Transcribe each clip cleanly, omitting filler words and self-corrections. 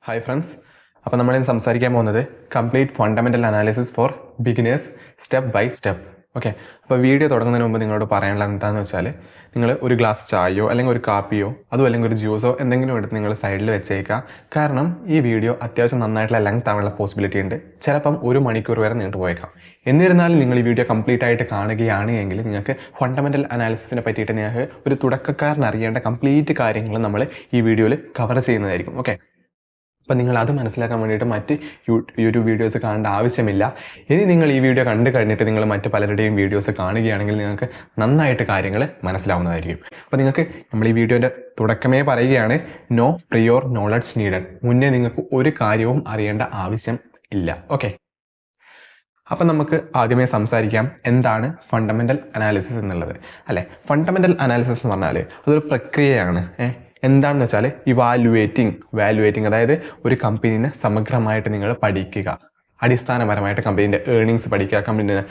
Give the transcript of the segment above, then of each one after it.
Hi friends, അപ്പോൾ നമ്മളിന്ന് സംസാരിക്കാൻ പോകുന്നത് complete fundamental analysis for beginners step by step. Okay, അപ്പോൾ വീഡിയോ തുടങ്ങുന്നതിന് മുമ്പ് നിങ്ങളോട് പറയാനുള്ളത് എന്താണെന്ന് വെച്ചാൽ, നിങ്ങൾ ഒരു ഗ്ലാസ് ചായയോ അല്ലെങ്കിൽ ഒരു കാപ്പിയോ അതും അല്ലെങ്കിൽ ഒരു ജ്യൂസോ എന്തെങ്കിലും എടുത്ത് നിങ്ങൾ സൈഡിൽ വെച്ചേക്കുക. കാരണം ഈ വീഡിയോ അത്യാവശ്യം നന്നായിട്ടുള്ള ലെങ്ത് ആവാനുള്ള പോസിബിലിറ്റി ഉണ്ട്. ചിലപ്പം 1 മണിക്കൂർ വരെ നീണ്ടു പോയേക്കാം. എന്നിരുന്നാലും നിങ്ങൾ ഈ വീഡിയോ കംപ്ലീറ്റ് ആയിട്ട് കാണുകയാണ് എങ്കിൽ നിങ്ങൾക്ക് ഫണ്ടമെൻ്റൽ അനാലിസിസിനെ പറ്റിയിട്ട് നിങ്ങൾക്ക് ഒരു തുടക്കക്കാരൻ അറിയേണ്ട കംപ്ലീറ്റ് കാര്യങ്ങൾ നമ്മൾ ഈ വീഡിയോയിൽ കവർ ചെയ്യുന്നതായിരിക്കും. ഓക്കെ, അപ്പം നിങ്ങൾ അത് മനസ്സിലാക്കാൻ വേണ്ടിയിട്ട് മറ്റ് യൂട്യൂബ് വീഡിയോസ് കാണേണ്ട ആവശ്യമില്ല. ഇനി നിങ്ങൾ ഈ വീഡിയോ കണ്ടു കഴിഞ്ഞിട്ട് നിങ്ങൾ മറ്റ് പലരുടെയും വീഡിയോസ് കാണുകയാണെങ്കിൽ നിങ്ങൾക്ക് നന്നായിട്ട് കാര്യങ്ങൾ മനസ്സിലാവുന്നതായിരിക്കും. അപ്പോൾ നിങ്ങൾക്ക് നമ്മൾ ഈ വീഡിയോൻ്റെ തുടക്കമേ പറയുകയാണ്, നോ പ്രിയോർ നോളജ് നീഡഡ്. മുന്നേ നിങ്ങൾക്ക് ഒരു കാര്യവും അറിയേണ്ട ആവശ്യം ഇല്ല. ഓക്കെ, അപ്പം നമുക്ക് ആദ്യമേ സംസാരിക്കാം എന്താണ് ഫണ്ടമെൻ്റൽ അനാലിസിസ് എന്നുള്ളത്. അല്ലേ, ഫണ്ടമെൻ്റൽ അനാലിസിസ് എന്ന് പറഞ്ഞാൽ അതൊരു പ്രക്രിയയാണ്. എന്താണെന്ന് വെച്ചാൽ വാല്യുവേറ്റിംഗ്, അതായത് ഒരു കമ്പനീനെ സമഗ്രമായിട്ട് നിങ്ങൾ പഠിക്കുക. അടിസ്ഥാനപരമായിട്ട് കമ്പനീൻ്റെ ഏർണിങ്സ് പഠിക്കുക, കമ്പനീൻ്റെ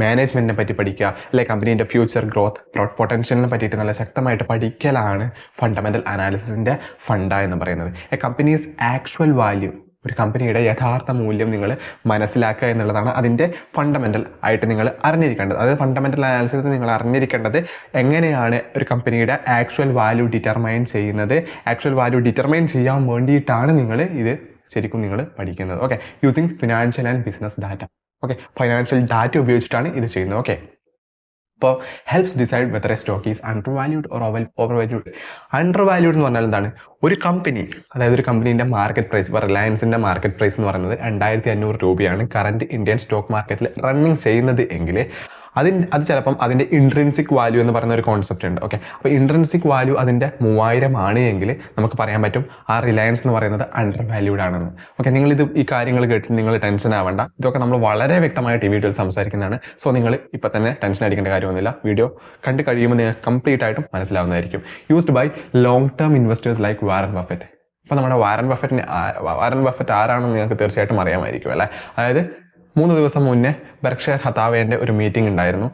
മാനേജ്മെൻറ്റിനെ പറ്റി പഠിക്കുക, അല്ലെ കമ്പനീൻ്റെ ഫ്യൂച്ചർ ഗ്രോത്ത് പൊട്ടൻഷ്യലിനെ പറ്റിയിട്ട് നല്ല ശക്തമായിട്ട് പഠിക്കലാണ് ഫണ്ടമെൻ്റൽ അനാലിസിസിൻ്റെ ഫണ്ട എന്ന് പറയുന്നത്. എ കമ്പനീസ് ആക്ച്വൽ വാല്യൂ, ഒരു കമ്പനിയുടെ യഥാർത്ഥ മൂല്യം നിങ്ങൾ മനസ്സിലാക്കുക എന്നുള്ളതാണ് അതിൻ്റെ ഫണ്ടമെൻ്റൽ ആയിട്ട് നിങ്ങൾ അറിഞ്ഞിരിക്കേണ്ടത്. അതായത് ഫണ്ടമെൻ്റൽ അനാലിസിസ് നിങ്ങൾ അറിഞ്ഞിരിക്കേണ്ടത് എങ്ങനെയാണ് ഒരു കമ്പനിയുടെ ആക്ച്വൽ വാല്യൂ ഡിറ്റർമൈൻ ചെയ്യുന്നത്. ആക്ച്വൽ വാല്യൂ ഡിറ്റർമൈൻ ചെയ്യാൻ വേണ്ടിയിട്ടാണ് നിങ്ങൾ ഇത് ശരിക്കും നിങ്ങൾ പഠിക്കുന്നത്. Okay, using financial and business data. Okay, financial data ഉപയോഗിച്ചിട്ടാണ് ഇത് ചെയ്യുന്നത്. ഓക്കെ, അപ്പോൾ helps decide whether A stock is under valued or over valued. Under valued എന്ന് പറഞ്ഞാൽ എന്താണ്? ഒരു കമ്പനി, അതായത് ഒരു കമ്പനീൻ്റെ മാർക്കറ്റ് പ്രൈസ്, ഇപ്പോൾ റിലയൻസിൻ്റെ മാർക്കറ്റ് പ്രൈസ് എന്ന് പറയുന്നത് 2500 രൂപയാണ് കറൻറ്റ് ഇന്ത്യൻ സ്റ്റോക്ക് മാർക്കറ്റിൽ റണ്ണിങ് ചെയ്യുന്നത് എങ്കിൽ അത് ചിലപ്പം അതിൻ്റെ ഇൻട്രിൻസിക് വാല്യൂ എന്ന് പറയുന്ന ഒരു കോൺസെപ്റ്റ് ഉണ്ട്. ഓക്കെ, അപ്പോൾ ഇൻട്രിൻസിക് വാല്യൂ അതിൻ്റെ 3000 ആണ് എങ്കിൽ നമുക്ക് പറയാൻ പറ്റും ആ റിലയൻസ് എന്ന് പറയുന്നത് അണ്ടർ വാല്യൂഡ് ആണെന്ന്. ഓക്കെ, നിങ്ങളിത് ഈ കാര്യങ്ങൾ കേട്ടിട്ട് നിങ്ങൾ ടെൻഷൻ ആവേണ്ട. ഇതൊക്കെ നമ്മൾ വളരെ വ്യക്തമായിട്ട് ഈ വീഡിയോയിൽ സംസാരിക്കുന്നതാണ്. സോ നിങ്ങൾ ഇപ്പോൾ തന്നെ ടെൻഷൻ അടിക്കേണ്ട കാര്യമൊന്നുമില്ല. വീഡിയോ കണ്ട് കഴിയുമ്പോൾ നിങ്ങൾക്ക് കംപ്ലീറ്റ് ആയിട്ടും മനസ്സിലാവുന്നതായിരിക്കും. Used by long term investors like Warren Buffett. ഇപ്പോൾ നമ്മുടെ വാറൻ ബഫറ്റ് ആരാണെന്ന് നിങ്ങൾക്ക് തീർച്ചയായിട്ടും അറിയാമായിരിക്കും അല്ലേ. അതായത് 3 ദിവസം മുന്നേ ബെർക്ക്ഷയർ ഹതാവേൻ്റെ ഒരു മീറ്റിംഗ് ഉണ്ടായിരുന്നു.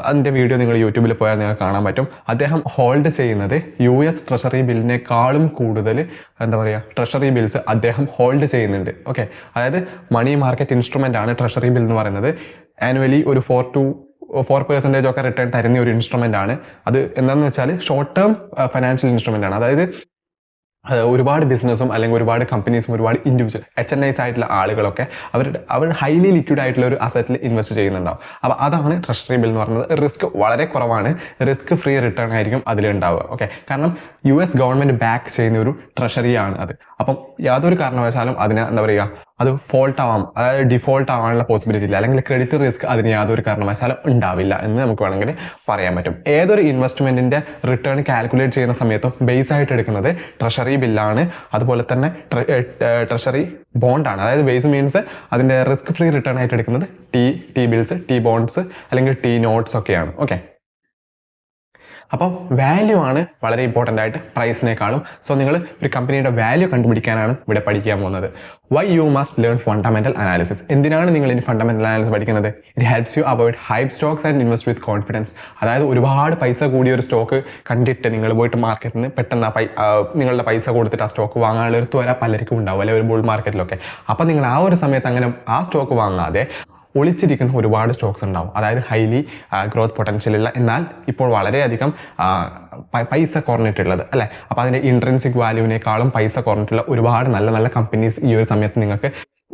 അതിൻ്റെ വീഡിയോ നിങ്ങൾ യൂട്യൂബിൽ പോയാൽ നിങ്ങൾക്ക് കാണാൻ പറ്റും. അദ്ദേഹം ഹോൾഡ് ചെയ്യുന്നത് US ട്രഷറി ബില്ലിനേക്കാളും കൂടുതൽ ട്രഷറി ബിൽസ് അദ്ദേഹം ഹോൾഡ് ചെയ്യുന്നുണ്ട്. ഓക്കെ, അതായത് മണി മാർക്കറ്റ് ഇൻസ്ട്രുമെൻ്റ് ആണ് ട്രഷറി ബിൽ എന്ന് പറയുന്നത്. ആനുവലി ഒരു 4% ഒക്കെ റിട്ടേൺ തരുന്ന ഒരു ഇൻസ്ട്രുമെൻ്റ് ആണ്. അത് എന്താണെന്ന് വെച്ചാൽ ഷോർട്ട് ടേം ഫൈനാൻഷ്യൽ ഇൻസ്ട്രുമെൻ്റ് ആണ്. അതായത് ഒരുപാട് ബിസിനസ്സും അല്ലെങ്കിൽ ഒരുപാട് കമ്പനീസും ഒരുപാട് ഇൻഡിവിജ്വൽ HNIs ആയിട്ടുള്ള ആളുകളൊക്കെ അവർ ഹൈലി ലിക്വിഡ് ആയിട്ടുള്ള ഒരു അസറ്റിൽ ഇൻവെസ്റ്റ് ചെയ്യുന്നുണ്ടാവും. അപ്പോൾ അതാണ് ട്രഷറി ബിൽ എന്ന് പറയുന്നത്. റിസ്ക് വളരെ കുറവാണ്, റിസ്ക് ഫ്രീ റിട്ടേൺ ആയിരിക്കും അതിലുണ്ടാവുക. ഓക്കെ, കാരണം US ഗവൺമെൻറ് ബാക്ക് ചെയ്യുന്ന ഒരു ട്രഷറിയാണ് അത്. അപ്പം യാതൊരു കാരണവശാലും അതിനെ അത് ഫോൾട്ട് ആവാം, അതായത് ഡിഫോൾട്ട് ആവാനുള്ള പോസിബിലിറ്റി ഇല്ല, അല്ലെങ്കിൽ ക്രെഡിറ്റ് റിസ്ക് അതിന് യാതൊരു കാരണവശാലും ഉണ്ടാവില്ല എന്ന് നമുക്ക് വേണമെങ്കിൽ പറയാൻ പറ്റും. ഏതൊരു ഇൻവെസ്റ്റ്മെൻറ്റിൻ്റെ റിട്ടേൺ കാൽക്കുലേറ്റ് ചെയ്യുന്ന സമയത്തും ബേസ് ആയിട്ട് എടുക്കുന്നത് ട്രഷറി ബില്ലാണ്, അതുപോലെ തന്നെ ട്രഷറി ബോണ്ടാണ്. അതായത് ബേസ് മീൻസ് അതിൻ്റെ റിസ്ക് ഫ്രീ റിട്ടേൺ ആയിട്ട് എടുക്കുന്നത് ടി ബിൽസ്, ടി ബോണ്ട്സ് അല്ലെങ്കിൽ ടി നോട്ട്സ് ഒക്കെയാണ്. ഓക്കെ, അപ്പം വാല്യൂ ആണ് വളരെ ഇമ്പോർട്ടൻ്റ് ആയിട്ട് പ്രൈസിനേക്കാളും. സോ നിങ്ങൾ ഒരു കമ്പനിയുടെ വാല്യൂ കണ്ടുപിടിക്കാനാണ് ഇവിടെ പഠിക്കാൻ പോകുന്നത്. Why you must learn fundamental analysis. എന്തിനാണ് നിങ്ങൾ ഇനി ഫണ്ടമെൻ്റൽ അനാലിസിസ് പഠിക്കുന്നത്? It helps you avoid hype stocks and invest with confidence. അതായത് ഒരുപാട് പൈസ കൂടിയ ഒരു സ്റ്റോക്ക് കണ്ടിട്ട് നിങ്ങൾ പോയിട്ട് മാർക്കറ്റിൽ നിന്ന് പെട്ടെന്ന് നിങ്ങളുടെ പൈസ കൊടുത്തിട്ട് ആ സ്റ്റോക്ക് വാങ്ങാനുള്ള ഒരു ത്വര പലർക്കും ഉണ്ടാവും, അല്ലെങ്കിൽ ഒരു ബുൾ മാർക്കറ്റിലൊക്കെ. അപ്പം നിങ്ങൾ ആ ഒരു സമയത്ത് അങ്ങനെ ആ സ്റ്റോക്ക് വാങ്ങാതെ ഒളിച്ചിരിക്കുന്ന ഒരുപാട് സ്റ്റോക്സ് ഉണ്ടാവും. അതായത് ഹൈലി ഗ്രോത്ത് പൊട്ടൻഷ്യലുള്ള, എന്നാൽ ഇപ്പോൾ വളരെയധികം പൈസ കുറഞ്ഞിട്ടുള്ളത് അല്ലേ. അപ്പോൾ അതിൻ്റെ ഇൻട്രിൻസിക് വാല്യൂവിനേക്കാളും പൈസ കുറഞ്ഞിട്ടുള്ള ഒരുപാട് നല്ല നല്ല കമ്പനീസ് ഈ ഒരു സമയത്ത് നിങ്ങൾക്ക്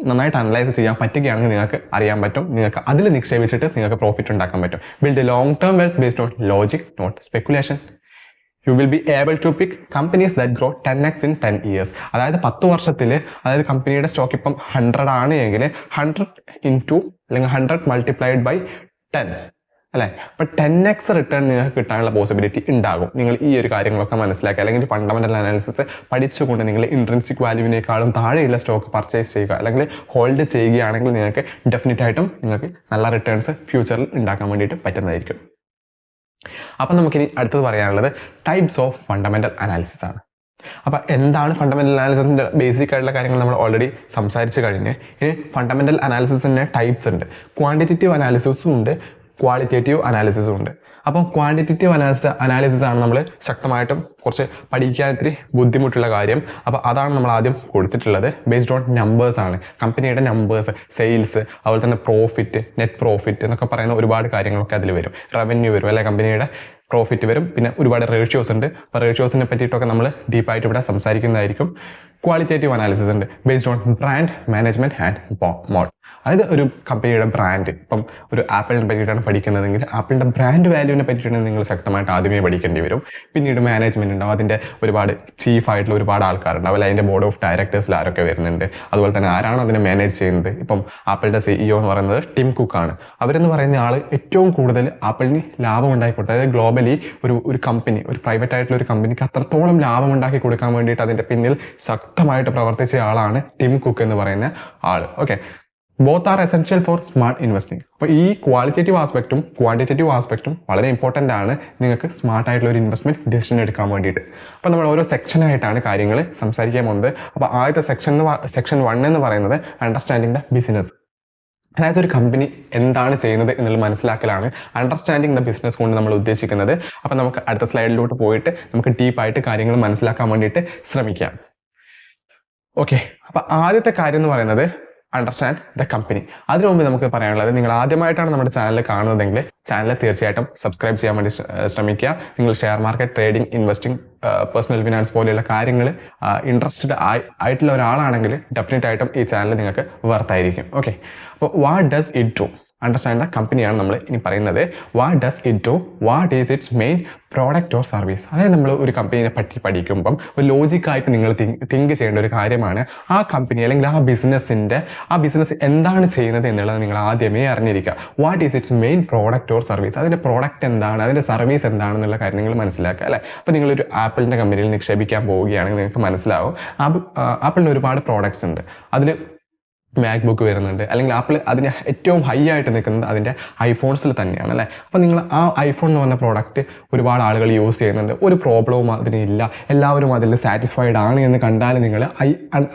നന്നായിട്ട് അനലൈസ് ചെയ്യാൻ പറ്റുകയാണെങ്കിൽ നിങ്ങൾക്ക് അറിയാൻ പറ്റും, നിങ്ങൾക്ക് അതിൽ നിക്ഷേപിച്ചിട്ട് നിങ്ങൾക്ക് പ്രോഫിറ്റ് ഉണ്ടാക്കാൻ പറ്റും. Build long term wealth based on logic, not speculation. You will be able to pick companies that grow 10x in 10 years. അതായത് 10 വർഷത്തിൽ, അതായത് കമ്പനിയുടെ സ്റ്റോക്ക് ഇപ്പം 100 ആണ് എങ്കിൽ 100 into അല്ലെങ്കിൽ 100 multiplied by 10 അല്ലേ. അപ്പം 10x റിട്ടേൺ നിങ്ങൾക്ക് കിട്ടാനുള്ള പോസിബിലിറ്റി ഉണ്ടാകും നിങ്ങൾ ഈ ഒരു കാര്യങ്ങളൊക്കെ മനസ്സിലാക്കുക. അല്ലെങ്കിൽ ഫണ്ടമെൻ്റൽ അനാലിസിസ് പഠിച്ചുകൊണ്ട് നിങ്ങൾ ഇൻട്രിൻസിക് വാല്യൂവിനേക്കാളും താഴെയുള്ള സ്റ്റോക്ക് പർച്ചേസ് ചെയ്യുക അല്ലെങ്കിൽ ഹോൾഡ് ചെയ്യുകയാണെങ്കിൽ നിങ്ങൾക്ക് ഡെഫിനറ്റ് ആയിട്ടും നിങ്ങൾക്ക് നല്ല റിട്ടേൺസ് ഫ്യൂച്ചറിൽ ഉണ്ടാക്കാൻ വേണ്ടിയിട്ട് പറ്റുന്നതായിരിക്കും. അപ്പം നമുക്കിനി അടുത്തത് പറയാനുള്ളത് ടൈപ്സ് ഓഫ് ഫണ്ടമെൻ്റൽ അനാലിസിസ് ആണ്. അപ്പോൾ എന്താണ് ഫണ്ടമെൻ്റൽ അനാലിസിസിൻ്റെ ബേസിക് ആയിട്ടുള്ള കാര്യങ്ങൾ നമ്മൾ ഓൾറെഡി സംസാരിച്ച് കഴിഞ്ഞ്. ഇനി ഫണ്ടമെൻ്റൽ അനാലിസിസിൻ്റെ ടൈപ്സ് ഉണ്ട്. ക്വാണ്ടിറ്റേറ്റീവ് അനാലിസിസും ഉണ്ട്, ക്വാളിറ്റേറ്റീവ് അനാലിസിസും ഉണ്ട്. അപ്പോൾ ക്വാണ്ടിറ്റേറ്റീവ് അനാലിസിസ് ആണ് നമ്മൾ ശക്തമായിട്ടും കുറച്ച് പഠിക്കാൻ ഇത്തിരി ബുദ്ധിമുട്ടുള്ള കാര്യം. അപ്പോൾ അതാണ് നമ്മൾ ആദ്യം കൊടുത്തിട്ടുള്ളത്. ബേസ്ഡ് ഓൺ നമ്പേഴ്സ് ആണ്, കമ്പനിയുടെ നമ്പേഴ്സ്, സെയിൽസ്, അതുപോലെ തന്നെ പ്രോഫിറ്റ്, നെറ്റ് പ്രോഫിറ്റ് എന്നൊക്കെ പറയുന്ന ഒരുപാട് കാര്യങ്ങളൊക്കെ അതിൽ വരും. റവന്യൂ വരും അല്ലെ, കമ്പനിയുടെ പ്രോഫിറ്റ് വരും. പിന്നെ ഒരുപാട് റേഷ്യോസ് ഉണ്ട്. അപ്പോൾ റേഷ്യോസിനെ പറ്റിയിട്ടൊക്കെ നമ്മൾ ഡീപ്പായിട്ട് ഇവിടെ സംസാരിക്കുന്നതായിരിക്കും. ക്വാളിറ്റേറ്റീവ് അനാലിസിസ് ഉണ്ട് based on brand management and moat. അതായത് ഒരു കമ്പനിയുടെ ബ്രാൻഡ്, ഇപ്പം ഒരു ആപ്പിളിനെ പറ്റിയിട്ടാണ് പഠിക്കുന്നതെങ്കിൽ ആപ്പിളിൻ്റെ ബ്രാൻഡ് വാല്യൂവിനെ പറ്റിയിട്ടാണ് നിങ്ങൾ ശക്തമായിട്ട് ആദ്യമേ പഠിക്കേണ്ടി വരും. പിന്നീട് മാനേജ്മെന്റ് ഉണ്ടാവും, അതിൻ്റെ ഒരുപാട് ചീഫായിട്ടുള്ള ഒരുപാട് ആൾക്കാരുണ്ടാവും അല്ലെ, അതിൻ്റെ ബോർഡ് ഓഫ് ഡയറക്ടേഴ്സിൽ ആരൊക്കെ വരുന്നുണ്ട്, അതുപോലെ തന്നെ ആരാണ് അതിനെ മാനേജ് ചെയ്യുന്നത്. ഇപ്പം ആപ്പിളിൻ്റെ CEO എന്ന് പറയുന്നത് ടിം കുക്കാണ്. അവരെന്ന് പറയുന്ന ആൾ ഏറ്റവും കൂടുതൽ ആപ്പിളിന് ലാഭം ഉണ്ടാക്കി കൊടുത്തത്, അതായത് ഗ്ലോബലി ഒരു കമ്പനി, ഒരു പ്രൈവറ്റ് ആയിട്ടുള്ള ഒരു കമ്പനിക്ക് അത്രത്തോളം ലാഭം ഉണ്ടാക്കി കൊടുക്കാൻ വേണ്ടിയിട്ട് അതിൻ്റെ പിന്നിൽ ശക്തമായിട്ട് പ്രവർത്തിച്ച ആളാണ് ടിം കുക്ക് എന്ന് പറയുന്ന ആൾ. Okay, both are essential for smart investing. അപ്പോൾ ഈ ക്വാളിറ്റേറ്റീവ് ആസ്പെക്റ്റും ക്വാണ്ടിറ്റേറ്റീവ് ആസ്പെക്റ്റും വളരെ ഇമ്പോർട്ടൻ്റ് ആണ് നിങ്ങൾക്ക് സ്മാർട്ട് ആയിട്ടുള്ള ഒരു ഇൻവെസ്റ്റ്മെന്റ് ഡിസിഷൻ എടുക്കാൻ വേണ്ടിയിട്ട്. അപ്പോൾ നമ്മൾ ഓരോ സെക്ഷനായിട്ടാണ് കാര്യങ്ങൾ സംസാരിക്കാൻ പോകുന്നത്. അപ്പോൾ ആദ്യത്തെ സെക്ഷൻ 1 എന്ന് പറയുന്നത് അണ്ടർസ്റ്റാൻഡിങ് ദ ബിസിനസ്. അതായത് ഒരു കമ്പനി എന്താണ് ചെയ്യുന്നത് എന്നുള്ള മനസ്സിലാക്കലാണ് അണ്ടർസ്റ്റാൻഡിങ് ദ ബിസിനസ് കൊണ്ട് നമ്മൾ ഉദ്ദേശിക്കുന്നത്. അപ്പോൾ നമുക്ക് അടുത്ത സ്ലൈഡിലോട്ട് പോയിട്ട് നമുക്ക് ഡീപ്പായിട്ട് കാര്യങ്ങൾ മനസ്സിലാക്കാൻ വേണ്ടിയിട്ട് ശ്രമിക്കാം. ഓക്കെ, അപ്പോൾ ആദ്യത്തെ കാര്യം എന്ന് പറയുന്നത് അണ്ടർസ്റ്റാൻഡ് ദ കമ്പനി. അതിനു മുമ്പ് നമുക്ക് പറയാനുള്ളത്, നിങ്ങൾ ആദ്യമായിട്ടാണ് നമ്മുടെ ചാനൽ കാണുന്നതെങ്കിൽ ചാനൽ തീർച്ചയായിട്ടും സബ്സ്ക്രൈബ് ചെയ്യാൻ വേണ്ടി ശ്രമിക്കുക. നിങ്ങൾ share market, trading, investing, personal finance പോലെയുള്ള കാര്യങ്ങൾ ഇൻട്രസ്റ്റഡ് ആയിട്ടുള്ള ഒരാളാണെങ്കിൽ ഡെഫിനറ്റ് ആയിട്ടും ഈ ചാനൽ നിങ്ങൾക്ക് വർത്തായിരിക്കും. ഓക്കെ, അപ്പോൾ what does it do? Understand the കമ്പനിയാണ് നമ്മൾ ഇനി പറയുന്നത്. What does it do, what is it's main product or service. അതായത് നമ്മൾ ഒരു കമ്പനിയെ പറ്റി പഠിക്കുമ്പം ഒരു ലോജിക്കായിട്ട് നിങ്ങൾ തിങ്ക് ചെയ്യേണ്ട ഒരു കാര്യമാണ് ആ കമ്പനി അല്ലെങ്കിൽ ആ ബിസിനസ് എന്താണ് ചെയ്യുന്നത് എന്നുള്ളത് നിങ്ങൾ ആദ്യമേ അറിഞ്ഞിരിക്കുക. What is it's main product or service, അതിൻ്റെ പ്രോഡക്റ്റ് എന്താണ്, അതിൻ്റെ സർവീസ് എന്താണെന്നുള്ള കാര്യം നിങ്ങൾ മനസ്സിലാക്കുക അല്ലേ. അപ്പോൾ നിങ്ങളൊരു ആപ്പിളിൻ്റെ കമ്പനിയിൽ നിക്ഷേപിക്കാൻ പോവുകയാണെങ്കിൽ നിങ്ങൾക്ക് മനസ്സിലാവും ആപ്പിളിന് ഒരുപാട് പ്രോഡക്റ്റ്സ് ഉണ്ട്. അതിൽ മാക്ബുക്ക് വരുന്നുണ്ട്, അല്ലെങ്കിൽ ആപ്പിൾ അതിന് ഏറ്റവും ഹൈ ആയിട്ട് നിൽക്കുന്നത് അതിൻ്റെ ഐഫോൺസിൽ തന്നെയാണ് അല്ലേ. അപ്പോൾ നിങ്ങൾ ആ ഐഫോൺ എന്ന് പറഞ്ഞ പ്രോഡക്റ്റ് ഒരുപാട് ആളുകൾ യൂസ് ചെയ്യുന്നുണ്ട്, ഒരു പ്രോബ്ലവും അതിനില്ല, എല്ലാവരും അതിൽ സാറ്റിസ്ഫൈഡ് ആണ് എന്ന് കണ്ടാൽ നിങ്ങൾ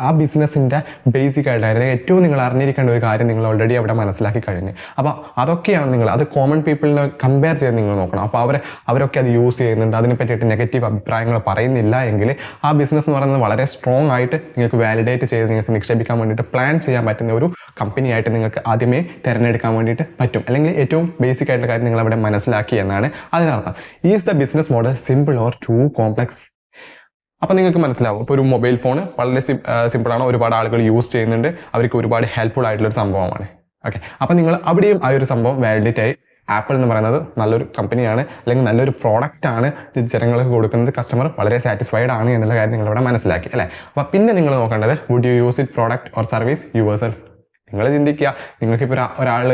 ആ ബിസിനസ്സിൻ്റെ ബേസിക് ആയിട്ട് അല്ലെങ്കിൽ ഏറ്റവും നിങ്ങൾ അറിഞ്ഞിരിക്കേണ്ട ഒരു കാര്യം നിങ്ങൾ ഓൾറെഡി അവിടെ മനസ്സിലാക്കി കഴിഞ്ഞു. അപ്പോൾ അതൊക്കെയാണ് നിങ്ങൾ അത് കോമൺ പീപ്പിളിനെ കമ്പയർ ചെയ്ത് നിങ്ങൾ നോക്കണം. അപ്പോൾ അവരൊക്കെ അത് യൂസ് ചെയ്യുന്നുണ്ട്, അതിനെ പറ്റിയിട്ട് നെഗറ്റീവ് അഭിപ്രായങ്ങൾ പറയുന്നില്ല എങ്കിൽ ആ ബിസിനസ് എന്ന് പറയുന്നത് വളരെ സ്ട്രോങ് ആയിട്ട് നിങ്ങൾക്ക് വാലിഡേറ്റ് ചെയ്ത് നിങ്ങൾക്ക് നിക്ഷേപിക്കാൻ വേണ്ടിയിട്ട് പ്ലാൻ ചെയ്യാൻ പറ്റുന്ന ഒരു കമ്പനിയായിട്ട് നിങ്ങൾക്ക് ആദ്യമേ തിരഞ്ഞെടുക്കാൻ വേണ്ടിയിട്ട് പറ്റും. അല്ലെങ്കിൽ ഏറ്റവും ബേസിക് ആയിട്ടുള്ള കാര്യം നിങ്ങൾ അവിടെ മനസ്സിലാക്കി എന്നാണ് അതിനർത്ഥം. Is the business model simple or too complex? അപ്പോൾ നിങ്ങൾക്ക് മനസ്സിലാവും, ഇപ്പോൾ ഒരു മൊബൈൽ ഫോൺ വളരെ സിമ്പിളാണ്, ഒരുപാട് ആളുകൾ യൂസ് ചെയ്യുന്നുണ്ട്, അവർക്ക് ഒരുപാട് ഹെൽപ്ഫുൾ ആയിട്ടുള്ളൊരു സംഭവമാണ്. ഓക്കെ, അപ്പോൾ നിങ്ങൾ അവിടെയും ആ ഒരു സംഭവം വാലിഡേറ്റ് ആയി ആപ്പിൾ എന്ന് പറയുന്നത് നല്ലൊരു കമ്പനിയാണ്, അല്ലെങ്കിൽ നല്ലൊരു പ്രോഡക്റ്റ് ആണ് ജനങ്ങൾക്ക് കൊടുക്കുന്നത്, കസ്റ്റമർ വളരെ സാറ്റിസ്ഫൈഡ് ആണ് എന്നുള്ള കാര്യം നിങ്ങളിവിടെ മനസ്സിലാക്കി അല്ലേ. അപ്പോൾ പിന്നെ നിങ്ങൾ നോക്കേണ്ടത് would you use it product or service yourself. നിങ്ങൾ ചിന്തിക്കുക, നിങ്ങൾക്കിപ്പോൾ ഒരാൾ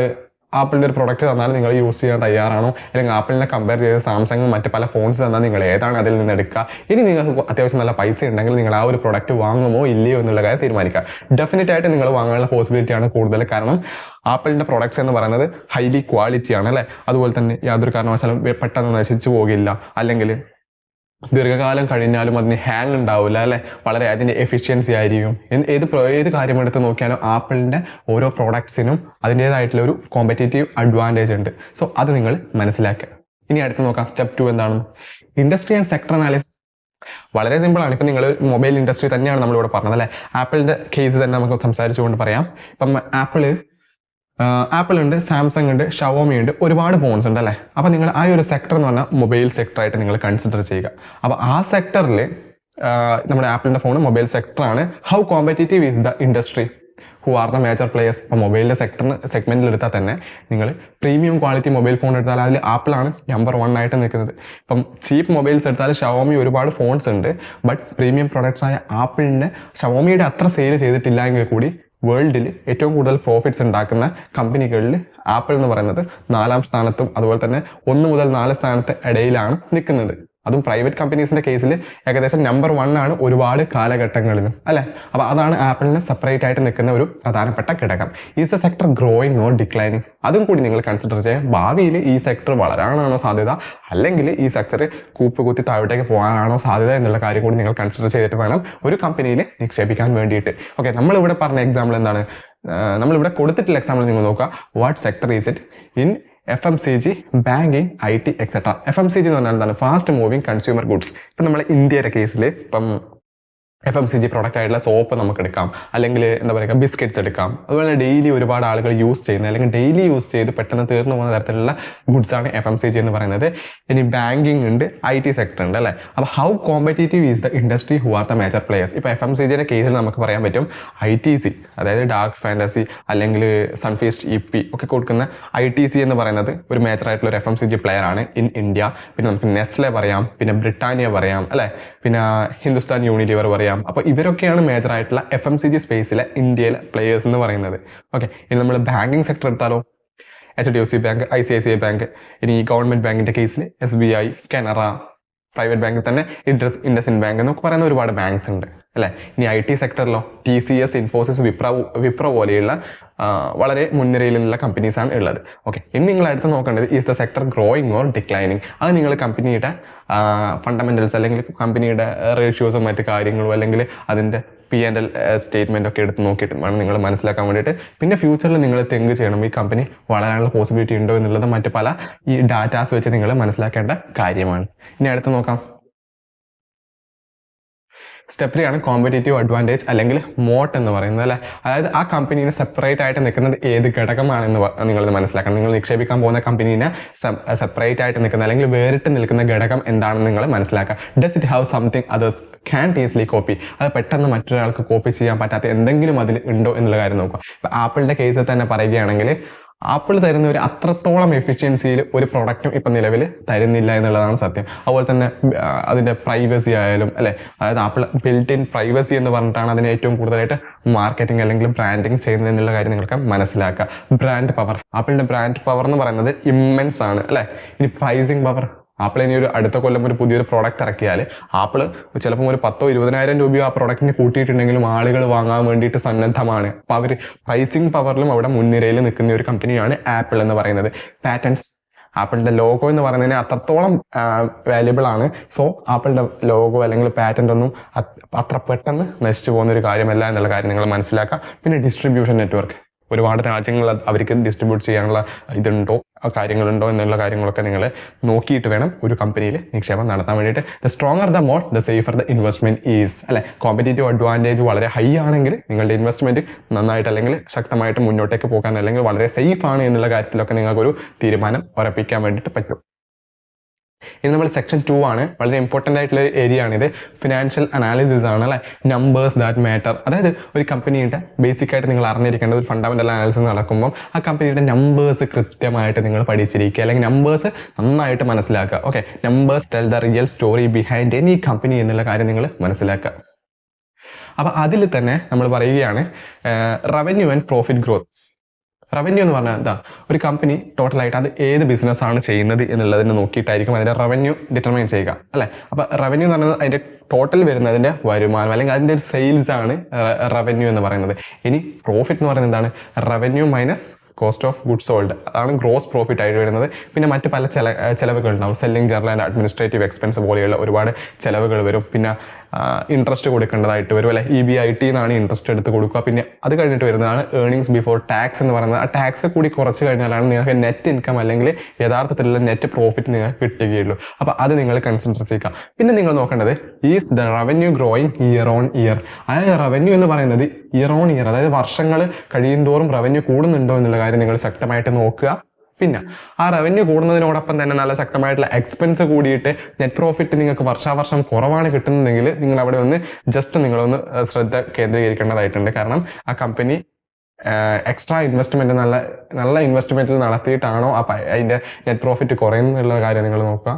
ആപ്പിളിൻ്റെ ഒരു പ്രോഡക്റ്റ് തന്നാൽ നിങ്ങൾ യൂസ് ചെയ്യാൻ തയ്യാറാണോ, അല്ലെങ്കിൽ ആപ്പിളിനെ കമ്പയർ ചെയ്ത് സാംസങ് മറ്റ് പല ഫോൺസ് തന്നാൽ നിങ്ങൾ ഏതാണ് അതിൽ നിന്ന് എടുക്കുക. ഇനി നിങ്ങൾക്ക് അത്യാവശ്യം നല്ല പൈസ ഉണ്ടെങ്കിൽ നിങ്ങൾ ആ ഒരു പ്രോഡക്റ്റ് വാങ്ങുമോ ഇല്ലയോ എന്നുള്ള കാര്യം തീരുമാനിക്കുക. ഡെഫിനറ്റ് ആയിട്ട് നിങ്ങൾ വാങ്ങാനുള്ള പോസിബിലിറ്റിയാണ് കൂടുതൽ, കാരണം ആപ്പിളിൻ്റെ പ്രോഡക്റ്റ്സ് എന്ന് പറയുന്നത് ഹൈലി ക്വാളിറ്റിയാണ് അല്ലേ. അതുപോലെ തന്നെ യാതൊരു കാരണവശാലും പെട്ടെന്ന് നശിച്ചു പോകില്ല, അല്ലെങ്കിൽ ദീർഘകാലം കഴിഞ്ഞാലും അതിന് ഹാങ് ഉണ്ടാവില്ല അല്ലേ, വളരെ അതിൻ്റെ എഫിഷ്യൻസി ആയിരിക്കും. ഏത് കാര്യം എടുത്ത് നോക്കിയാലും ആപ്പിളിൻ്റെ ഓരോ പ്രോഡക്ട്സിനും അതിൻ്റേതായിട്ടുള്ള ഒരു കോമ്പറ്റേറ്റീവ് അഡ്വാൻറ്റേജ് ഉണ്ട്. സോ അത് നിങ്ങൾ മനസ്സിലാക്കുക. ഇനി അടുത്ത് നോക്കാം, സ്റ്റെപ്പ് 2 എന്താണ്? Industry and sector analysis. വളരെ സിമ്പിളാണ്. ഇപ്പം നിങ്ങൾ മൊബൈൽ ഇൻഡസ്ട്രി തന്നെയാണ് നമ്മളിവിടെ പറഞ്ഞത് അല്ലേ. ആപ്പിളിൻ്റെ കേസ് തന്നെ നമുക്ക് സംസാരിച്ചുകൊണ്ട് പറയാം. ഇപ്പം ആപ്പിൾ ഉണ്ട്, സാംസങ് ഉണ്ട്, ഷവോമി ഉണ്ട്, ഒരുപാട് ഫോൺസ് ഉണ്ട് അല്ലേ. അപ്പോൾ നിങ്ങൾ ആ ഒരു സെക്ടർ എന്ന് പറഞ്ഞാൽ മൊബൈൽ സെക്ടറായിട്ട് നിങ്ങൾ കൺസിഡർ ചെയ്യുക. അപ്പോൾ ആ സെക്ടറിൽ നമ്മുടെ ആപ്പിളിൻ്റെ ഫോൺ മൊബൈൽ സെക്ടറാണ്. How competitive is the industry, who are the major players? ഇപ്പോൾ മൊബൈലിൻ്റെ സെഗ്മെൻറ്റിൽ എടുത്താൽ തന്നെ നിങ്ങൾ പ്രീമിയം ക്വാളിറ്റി മൊബൈൽ ഫോൺ എടുത്താൽ അതിൽ ആപ്പിളാണ് നമ്പർ 1 ആയിട്ട് നിൽക്കുന്നത്. ഇപ്പം ചീപ്പ് മൊബൈൽസ് എടുത്താൽ ഷവോമി ഒരുപാട് ഫോൺസ് ഉണ്ട്, ബട്ട് പ്രീമിയം പ്രൊഡക്ട്സ് ആയ ആപ്പിളിൻ്റെ ഷവോമിയുടെ അത്ര സെയിൽ ചെയ്തിട്ടില്ല എങ്കിൽ കൂടി വേൾഡിൽ ഏറ്റവും കൂടുതൽ പ്രോഫിറ്റ്സ് ഉണ്ടാക്കുന്ന കമ്പനികളിൽ ആപ്പിൾ എന്ന് പറയുന്നത് 4ാം സ്ഥാനത്തും അതുപോലെ തന്നെ 1 മുതൽ 4 സ്ഥാനത്തെ ഇടയിലാണ് നിൽക്കുന്നത്. അതും പ്രൈവറ്റ് കമ്പനീസിൻ്റെ കേസിൽ ഏകദേശം നമ്പർ 1 ആണ് ഒരുപാട് കാലഘട്ടങ്ങളിലും അല്ലേ. അപ്പോൾ അതാണ് ആപ്പിളിന് സെപ്പറേറ്റ് ആയിട്ട് നിൽക്കുന്ന ഒരു പ്രധാനപ്പെട്ട ഘടകം. Is the sector growing or declining? അതും കൂടി നിങ്ങൾ കൺസിഡർ ചെയ്യാം. ഭാവിയിൽ ഈ സെക്ടർ വളരാനാണോ സാധ്യത, അല്ലെങ്കിൽ ഈ സെക്ടർ കുത്തി താഴോട്ടേക്ക് പോകാനാണോ സാധ്യത എന്നുള്ള കാര്യം കൂടി നിങ്ങൾ കൺസിഡർ ചെയ്തിട്ട് വേണം ഒരു കമ്പനിയിൽ നിക്ഷേപിക്കാൻ വേണ്ടിയിട്ട്. ഓക്കെ, നമ്മളിവിടെ പറഞ്ഞ എക്സാമ്പിൾ എന്താണ്? നമ്മളിവിടെ കൊടുത്തിട്ടുള്ള എക്സാമ്പിൾ നിങ്ങൾ നോക്കുക. What sector is it in FMCG, banking, IT etcetera. FMCG എന്ന് പറഞ്ഞാൽ എന്താണ്? Fast moving consumer goods. ഇപ്പം നമ്മൾ ഇന്ത്യയുടെ കേസിൽ ഇപ്പം FMCG പ്രോഡക്റ്റ് ആയിട്ടുള്ള സോപ്പ് നമുക്ക് എടുക്കാം, അല്ലെങ്കിൽ എന്താ പറയുക ബിസ്ക്കറ്റ്സ് എടുക്കാം. അതുപോലെ ഡെയിലി ഒരുപാട് ആളുകൾ യൂസ് ചെയ്യുന്ന അല്ലെങ്കിൽ ഡെയിലി യൂസ് ചെയ്ത് പെട്ടെന്ന് തീർന്നു പോകുന്ന തരത്തിലുള്ള ഗുഡ്സാണ് FMCG എന്ന് പറയുന്നത്. ഇനി ബാങ്കിങ് ഉണ്ട്, IT സെക്ടർ ഉണ്ട് അല്ലേ. അപ്പോൾ how competitive is the industry, who are the major players. ഇപ്പോൾ FMCGയുടെ കേസിൽ നമുക്ക് പറയാൻ പറ്റും ITC, അതായത് ഡാർക്ക് ഫാൻറ്റസി അല്ലെങ്കിൽ സൺഫീസ്റ്റ് EP ഒക്കെ കൊടുക്കുന്ന ITC എന്ന് പറയുന്നത് ഒരു മേജർ ആയിട്ടുള്ള ഒരു FMCG പ്ലെയർ ആണ് ഇൻ ഇന്ത്യ. പിന്നെ നമുക്ക് നെസ്ലെ പറയാം, പിന്നെ ബ്രിട്ടാനിയ പറയാം അല്ലേ, പിന്നെ ഹിന്ദുസ്ഥാൻ യൂണിലിവർ പറയാം. അപ്പോൾ ഇവരൊക്കെയാണ് മേജർ ആയിട്ടുള്ള FMCG സ്പേസിലെ ഇന്ത്യയിലെ പ്ലേയേഴ്സ് എന്ന് പറയുന്നത്. ഓക്കെ, ഇനി നമ്മൾ ബാങ്കിങ് സെക്ടർ എടുത്താലോ, HDFC ബാങ്ക്, ICICI ബാങ്ക്, ഇനി ഗവൺമെന്റ് ബാങ്കിന്റെ കേസിൽ SBI, കാനറ, പ്രൈവറ്റ് ബാങ്കിൽ തന്നെ ഇൻഡസ്ഇൻഡ് ബാങ്ക് എന്നൊക്കെ പറയുന്ന ഒരുപാട് ബാങ്ക്സ് ഉണ്ട് അല്ലേ. ഇനി IT സെക്ടറിലോ TCS, ഇൻഫോസിസ്, വിപ്രോ പോലെയുള്ള വളരെ മുൻനിരയിലുള്ള കമ്പനീസാണ് ഉള്ളത്. ഓക്കെ, ഇനി നിങ്ങൾ അടുത്ത് നോക്കേണ്ടത് is the sector growing or declining. അത് നിങ്ങൾ കമ്പനിയുടെ ഫണ്ടമെന്റൽസ് അല്ലെങ്കിൽ കമ്പനിയുടെ റേഷ്യോസും മറ്റു കാര്യങ്ങളും അല്ലെങ്കിൽ അതിൻ്റെ P&L സ്റ്റേറ്റ്മെന്റ് ഒക്കെ എടുത്ത് നോക്കിയിട്ട് വേണം നിങ്ങൾ മനസ്സിലാക്കാൻ വേണ്ടിയിട്ട്. പിന്നെ ഫ്യൂച്ചറിൽ നിങ്ങൾ തിങ്ക് ചെയ്യണം ഈ കമ്പനി വളരാനുള്ള പോസിബിലിറ്റി ഉണ്ടോ എന്നുള്ളത് മറ്റു പല ഈ ഡാറ്റാസ് വെച്ച് നിങ്ങൾ മനസ്സിലാക്കേണ്ട കാര്യമാണ്. ഇനി അടുത്ത് നോക്കാം. സ്റ്റെപ്പ് 3 ആണ് കോമ്പറ്റേറ്റീവ് അഡ്വാൻറ്റേജ് അല്ലെങ്കിൽ മോട്ട് എന്ന് പറയുന്നത് അല്ലേ. അതായത് ആ കമ്പനീനെ സെപ്പറേറ്റ് ആയിട്ട് നിൽക്കുന്നത് ഏത് ഘടകമാണെന്ന് നിങ്ങൾ മനസ്സിലാക്കണം. നിങ്ങൾ നിക്ഷേപിക്കാൻ പോകുന്ന കമ്പനീനെ സെപ്പറേറ്റ് ആയിട്ട് നിൽക്കുന്ന അല്ലെങ്കിൽ വേറിട്ട് നിൽക്കുന്ന ഘടകം എന്താണെന്ന് നിങ്ങൾ മനസ്സിലാക്കുക. Does it have something others can easily copy. അത് പെട്ടെന്ന് മറ്റൊരാൾക്ക് കോപ്പി ചെയ്യാൻ പറ്റാത്ത എന്തെങ്കിലും അതിൽ ഉണ്ടോ എന്നുള്ള കാര്യം നോക്കുക. ഇപ്പം ആപ്പിളിൻ്റെ കേസിൽ തന്നെ പറയുകയാണെങ്കിൽ ആപ്പിൾ തരുന്ന ഒരു അത്രത്തോളം എഫിഷ്യൻസിയിൽ ഒരു പ്രൊഡക്റ്റും ഇപ്പം നിലവിൽ തരുന്നില്ല എന്നുള്ളതാണ് സത്യം. അതുപോലെ തന്നെ അതിൻ്റെ പ്രൈവസി ആയാലും അല്ലേ, അതായത് ആപ്പിൾ ബിൽറ്റ് ഇൻ പ്രൈവസി എന്ന് പറഞ്ഞിട്ടാണ് അതിനെ ഏറ്റവും കൂടുതലായിട്ട് മാർക്കറ്റിംഗ് അല്ലെങ്കിൽ ബ്രാൻഡിങ് ചെയ്യുന്നത് എന്നുള്ള കാര്യം നിങ്ങൾക്ക് മനസ്സിലാക്കുക. ബ്രാൻഡ് പവർ, ആപ്പിളിൻ്റെ ബ്രാൻഡ് പവർ എന്ന് പറയുന്നത് ഇമ്മെൻസ് ആണ് അല്ലേ. ഇനി പ്രൈസിങ് പവർ, ആപ്പിൾ ഇനി ഒരു അടുത്ത കൊല്ലം ഒരു പുതിയൊരു പ്രോഡക്റ്റ് ഇറക്കിയാൽ ആപ്പിൾ ചിലപ്പോൾ ഒരു 10,000-20,000 രൂപയോ ആ പ്രോഡക്റ്റിന് കൂട്ടിയിട്ടുണ്ടെങ്കിലും ആളുകൾ വാങ്ങാൻ വേണ്ടിയിട്ട് സന്നദ്ധമാണ്. അപ്പോൾ അവർ പ്രൈസിങ് പവറിലും അവിടെ മുൻനിരയിൽ നിൽക്കുന്ന ഒരു കമ്പനിയാണ് ആപ്പിൾ എന്ന് പറയുന്നത്. പാറ്റൻസ്, ആപ്പിളിൻ്റെ ലോഗോ എന്ന് പറയുന്നതിന് അത്രത്തോളം വാല്യുബിൾ ആണ്. സോ ആപ്പിളിൻ്റെ ലോഗോ അല്ലെങ്കിൽ പാറ്റൻ്റ് ഒന്നും അത്ര പെട്ടെന്ന് നശിച്ചു പോകുന്ന ഒരു കാര്യമല്ല എന്നുള്ള കാര്യം നിങ്ങൾ മനസ്സിലാക്കുക. പിന്നെ ഡിസ്ട്രിബ്യൂഷൻ നെറ്റ്വർക്ക്, ഒരുപാട് രാജ്യങ്ങൾ അവർക്ക് ഡിസ്ട്രിബ്യൂട്ട് ചെയ്യാനുള്ള ഇതുണ്ടോ കാര്യങ്ങളുണ്ടോ എന്നുള്ള കാര്യങ്ങളൊക്കെ നിങ്ങൾ നോക്കിയിട്ട് വേണം ഒരു കമ്പനിയിൽ നിക്ഷേപം നടത്താൻ വേണ്ടിയിട്ട്. The stronger the mote the safer the investment is അല്ലെ. കോമ്പറ്റേറ്റീവ് അഡ്വാൻറ്റേജ് വളരെ ഹൈ ആണെങ്കിൽ നിങ്ങളുടെ ഇൻവെസ്റ്റ്മെന്റ് നന്നായിട്ട് അല്ലെങ്കിൽ ശക്തമായിട്ട് മുന്നോട്ടേക്ക് പോകാൻ അല്ലെങ്കിൽ വളരെ സേഫ് ആണ് എന്നുള്ള കാര്യത്തിലൊക്കെ നിങ്ങൾക്കൊരു തീരുമാനം ഉറപ്പിക്കാൻ വേണ്ടിയിട്ട് പറ്റും. ഇനി നമ്മൾ സെക്ഷൻ 2 ആണ്, വളരെ ഇമ്പോർട്ടൻ്റ് ആയിട്ടുള്ള ഏരിയ ആണിത്. ഫിനാൻഷ്യൽ അനാലിസിസ് ആണ് അല്ലേ. നമ്പേഴ്സ് ദാറ്റ് മാറ്റർ, അതായത് ഒരു കമ്പനിയുടെ ബേസിക് ആയിട്ട് നിങ്ങൾ അറിഞ്ഞിരിക്കേണ്ട ഒരു ഫണ്ടമെന്റൽ അനാലിസിസ് നടക്കുമ്പോൾ ആ കമ്പനിയുടെ നമ്പേഴ്സ് കൃത്യമായിട്ട് നിങ്ങൾ പഠിച്ചിരിക്കുക അല്ലെങ്കിൽ നമ്പേഴ്സ് നന്നായിട്ട് മനസ്സിലാക്കുക. Okay, numbers tell the real story behind any company എന്നുള്ള കാര്യം നിങ്ങൾ മനസ്സിലാക്കുക. അപ്പോൾ അതിൽ തന്നെ നമ്മൾ പറയുകയാണ് revenue and profit growth. Revenue എന്ന് പറഞ്ഞാൽ എന്താ, ഒരു കമ്പനി ടോട്ടലായിട്ട് അത് ഏത് ബിസിനസ്സാണ് ചെയ്യുന്നത് എന്നുള്ളതിനെ നോക്കിയിട്ടായിരിക്കും അതിൻ്റെ റവന്യൂ ഡിറ്റർമൈൻ ചെയ്യുക അല്ലേ. അപ്പോൾ റവന്യൂ എന്ന് പറയുന്നത് അതിൻ്റെ ടോട്ടൽ വരുന്നതിൻ്റെ വരുമാനം അല്ലെങ്കിൽ അതിൻ്റെ ഒരു സെയിൽസ് ആണ് റവന്യൂ എന്ന് പറയുന്നത്. ഇനി പ്രോഫിറ്റ് എന്ന് പറയുന്നത് എന്താണ്, revenue minus cost of goods sold, അതാണ് ഗ്രോസ് പ്രോഫിറ്റ് ആയിട്ട് വരുന്നത്. പിന്നെ മറ്റ് പല ചിലവുകൾ ഉണ്ടാവും, selling general and administrative expense പോലെയുള്ള ഒരുപാട് ചിലവുകൾ വരും. പിന്നെ ഇൻട്രസ്റ്റ് കൊടുക്കേണ്ടതായിട്ട് വരും അല്ലെ. EBIT എന്നാണ് ഇൻട്രസ്റ്റ് എടുത്ത് കൊടുക്കുക. പിന്നെ അത് കഴിഞ്ഞിട്ട് വരുന്നതാണ് ഏർണിങ്സ് ബിഫോർ ടാക്സ് എന്ന് പറയുന്നത്. ആ ടാക്സ് കൂടി കുറച്ച് കഴിഞ്ഞാലാണ് നിങ്ങൾക്ക് നെറ്റ് ഇൻകം അല്ലെങ്കിൽ യഥാർത്ഥത്തിലുള്ള നെറ്റ് പ്രോഫിറ്റ് നിങ്ങൾക്ക് കിട്ടുകയുള്ളൂ. അപ്പോൾ അത് നിങ്ങൾ കൺസിഡർ ചെയ്യുക. പിന്നെ നിങ്ങൾ നോക്കേണ്ടത് is the revenue growing year on year. അതായത് റവന്യൂ എന്ന് പറയുന്നത് ഇയർ ഓൺ ഇയർ, അതായത് വർഷങ്ങൾ കഴിയുന്തോറും റവന്യൂ കൂടുന്നുണ്ടോ എന്നുള്ള കാര്യം നിങ്ങൾ ശക്തമായിട്ട് നോക്കുക. പിന്നെ ആ റവന്യൂ കൂടുന്നതിനോടൊപ്പം തന്നെ നല്ല ശക്തമായിട്ടുള്ള എക്സ്പെൻസ് കൂടിയിട്ട് നെറ്റ് പ്രോഫിറ്റ് നിങ്ങൾക്ക് വർഷാവർഷം കുറവാണ് കിട്ടുന്നതെങ്കിൽ നിങ്ങൾ അവിടെ ഒന്ന് ജസ്റ്റ് നിങ്ങളൊന്ന് ശ്രദ്ധ കേന്ദ്രീകരിക്കേണ്ടതായിട്ടുണ്ട്. കാരണം ആ കമ്പനി എക്സ്ട്രാ ഇൻവെസ്റ്റ്മെന്റ് നല്ല ഇൻവെസ്റ്റ്മെന്റ് നടത്തിയിട്ടാണോ അതിന്റെ നെറ്റ് പ്രോഫിറ്റ് കുറയുന്നുള്ള കാര്യം നിങ്ങൾ നോക്കുക.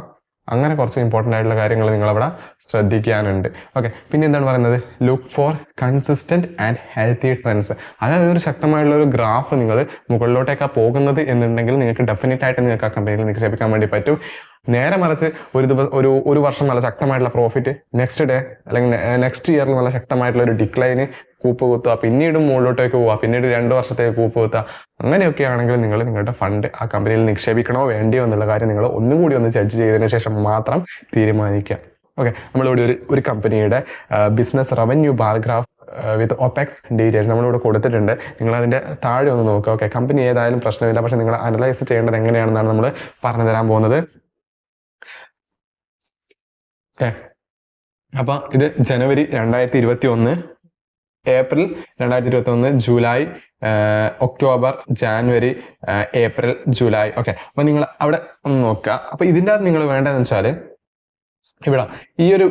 അങ്ങനെ കുറച്ച് ഇമ്പോർട്ടൻ്റ് ആയിട്ടുള്ള കാര്യങ്ങൾ നിങ്ങളവിടെ ശ്രദ്ധിക്കാനുണ്ട്. ഓക്കെ, പിന്നെ എന്താണ് പറയുന്നത്, look for consistent and healthy trends. അതായത് ഒരു ശക്തമായിട്ടുള്ള ഒരു ഗ്രാഫ് നിങ്ങൾ മുകളിലോട്ടേക്കാണ് പോകുന്നത് എന്നുണ്ടെങ്കിൽ നിങ്ങൾക്ക് ഡെഫിനറ്റ് ആയിട്ട് നിങ്ങൾക്ക് ആ കമ്പനിയിൽ നിക്ഷേപിക്കാൻ വേണ്ടി പറ്റും. നേരെ മറിച്ച് ഒരു വർഷം നല്ല ശക്തമായിട്ടുള്ള പ്രോഫിറ്റ്, നെക്സ്റ്റ് ഡേ അല്ലെങ്കിൽ നെക്സ്റ്റ് ഇയറിൽ നല്ല ശക്തമായിട്ടുള്ള ഒരു ഡിക്ലൈന് കൂപ്പ് കുത്തുക, പിന്നീട് മുകളിലോട്ടേക്ക് പോവുക, പിന്നീട് 2 വർഷത്തേക്ക് കൂപ്പ് കുത്തുക, അങ്ങനെയൊക്കെ ആണെങ്കിൽ നിങ്ങൾ നിങ്ങളുടെ ഫണ്ട് ആ കമ്പനിയിൽ നിക്ഷേപിക്കണോ വേണ്ടിയോ എന്നുള്ള കാര്യം നിങ്ങൾ ഒന്നുകൂടി ഒന്ന് ജഡ്ജ് ചെയ്തതിന് ശേഷം മാത്രം തീരുമാനിക്കുക. ഓക്കെ, നമ്മളിവിടെ ഒരു കമ്പനിയുടെ business revenue bar graph with opex details നമ്മളിവിടെ കൊടുത്തിട്ടുണ്ട്. നിങ്ങൾ അതിൻ്റെ താഴെ ഒന്ന് നോക്കുക. ഓക്കെ, കമ്പനി ഏതായാലും പ്രശ്നമില്ല, പക്ഷെ നിങ്ങൾ അനലൈസ് ചെയ്യേണ്ടത് എങ്ങനെയാണെന്നാണ് നമ്മൾ പറഞ്ഞു തരാൻ പോകുന്നത്. ഓക്കെ, അപ്പോൾ ഇത് ജനുവരി 2021, April 2021, July, October, January, April, July. Okay, അപ്പോൾ നിങ്ങൾ അവിടെ ഒന്ന് നോക്കുക. അപ്പോൾ ഇതിൻ്റെ അകത്ത് നിങ്ങൾ വേണ്ടതെന്ന് വെച്ചാൽ ഇവിടെ ഈ ഒരു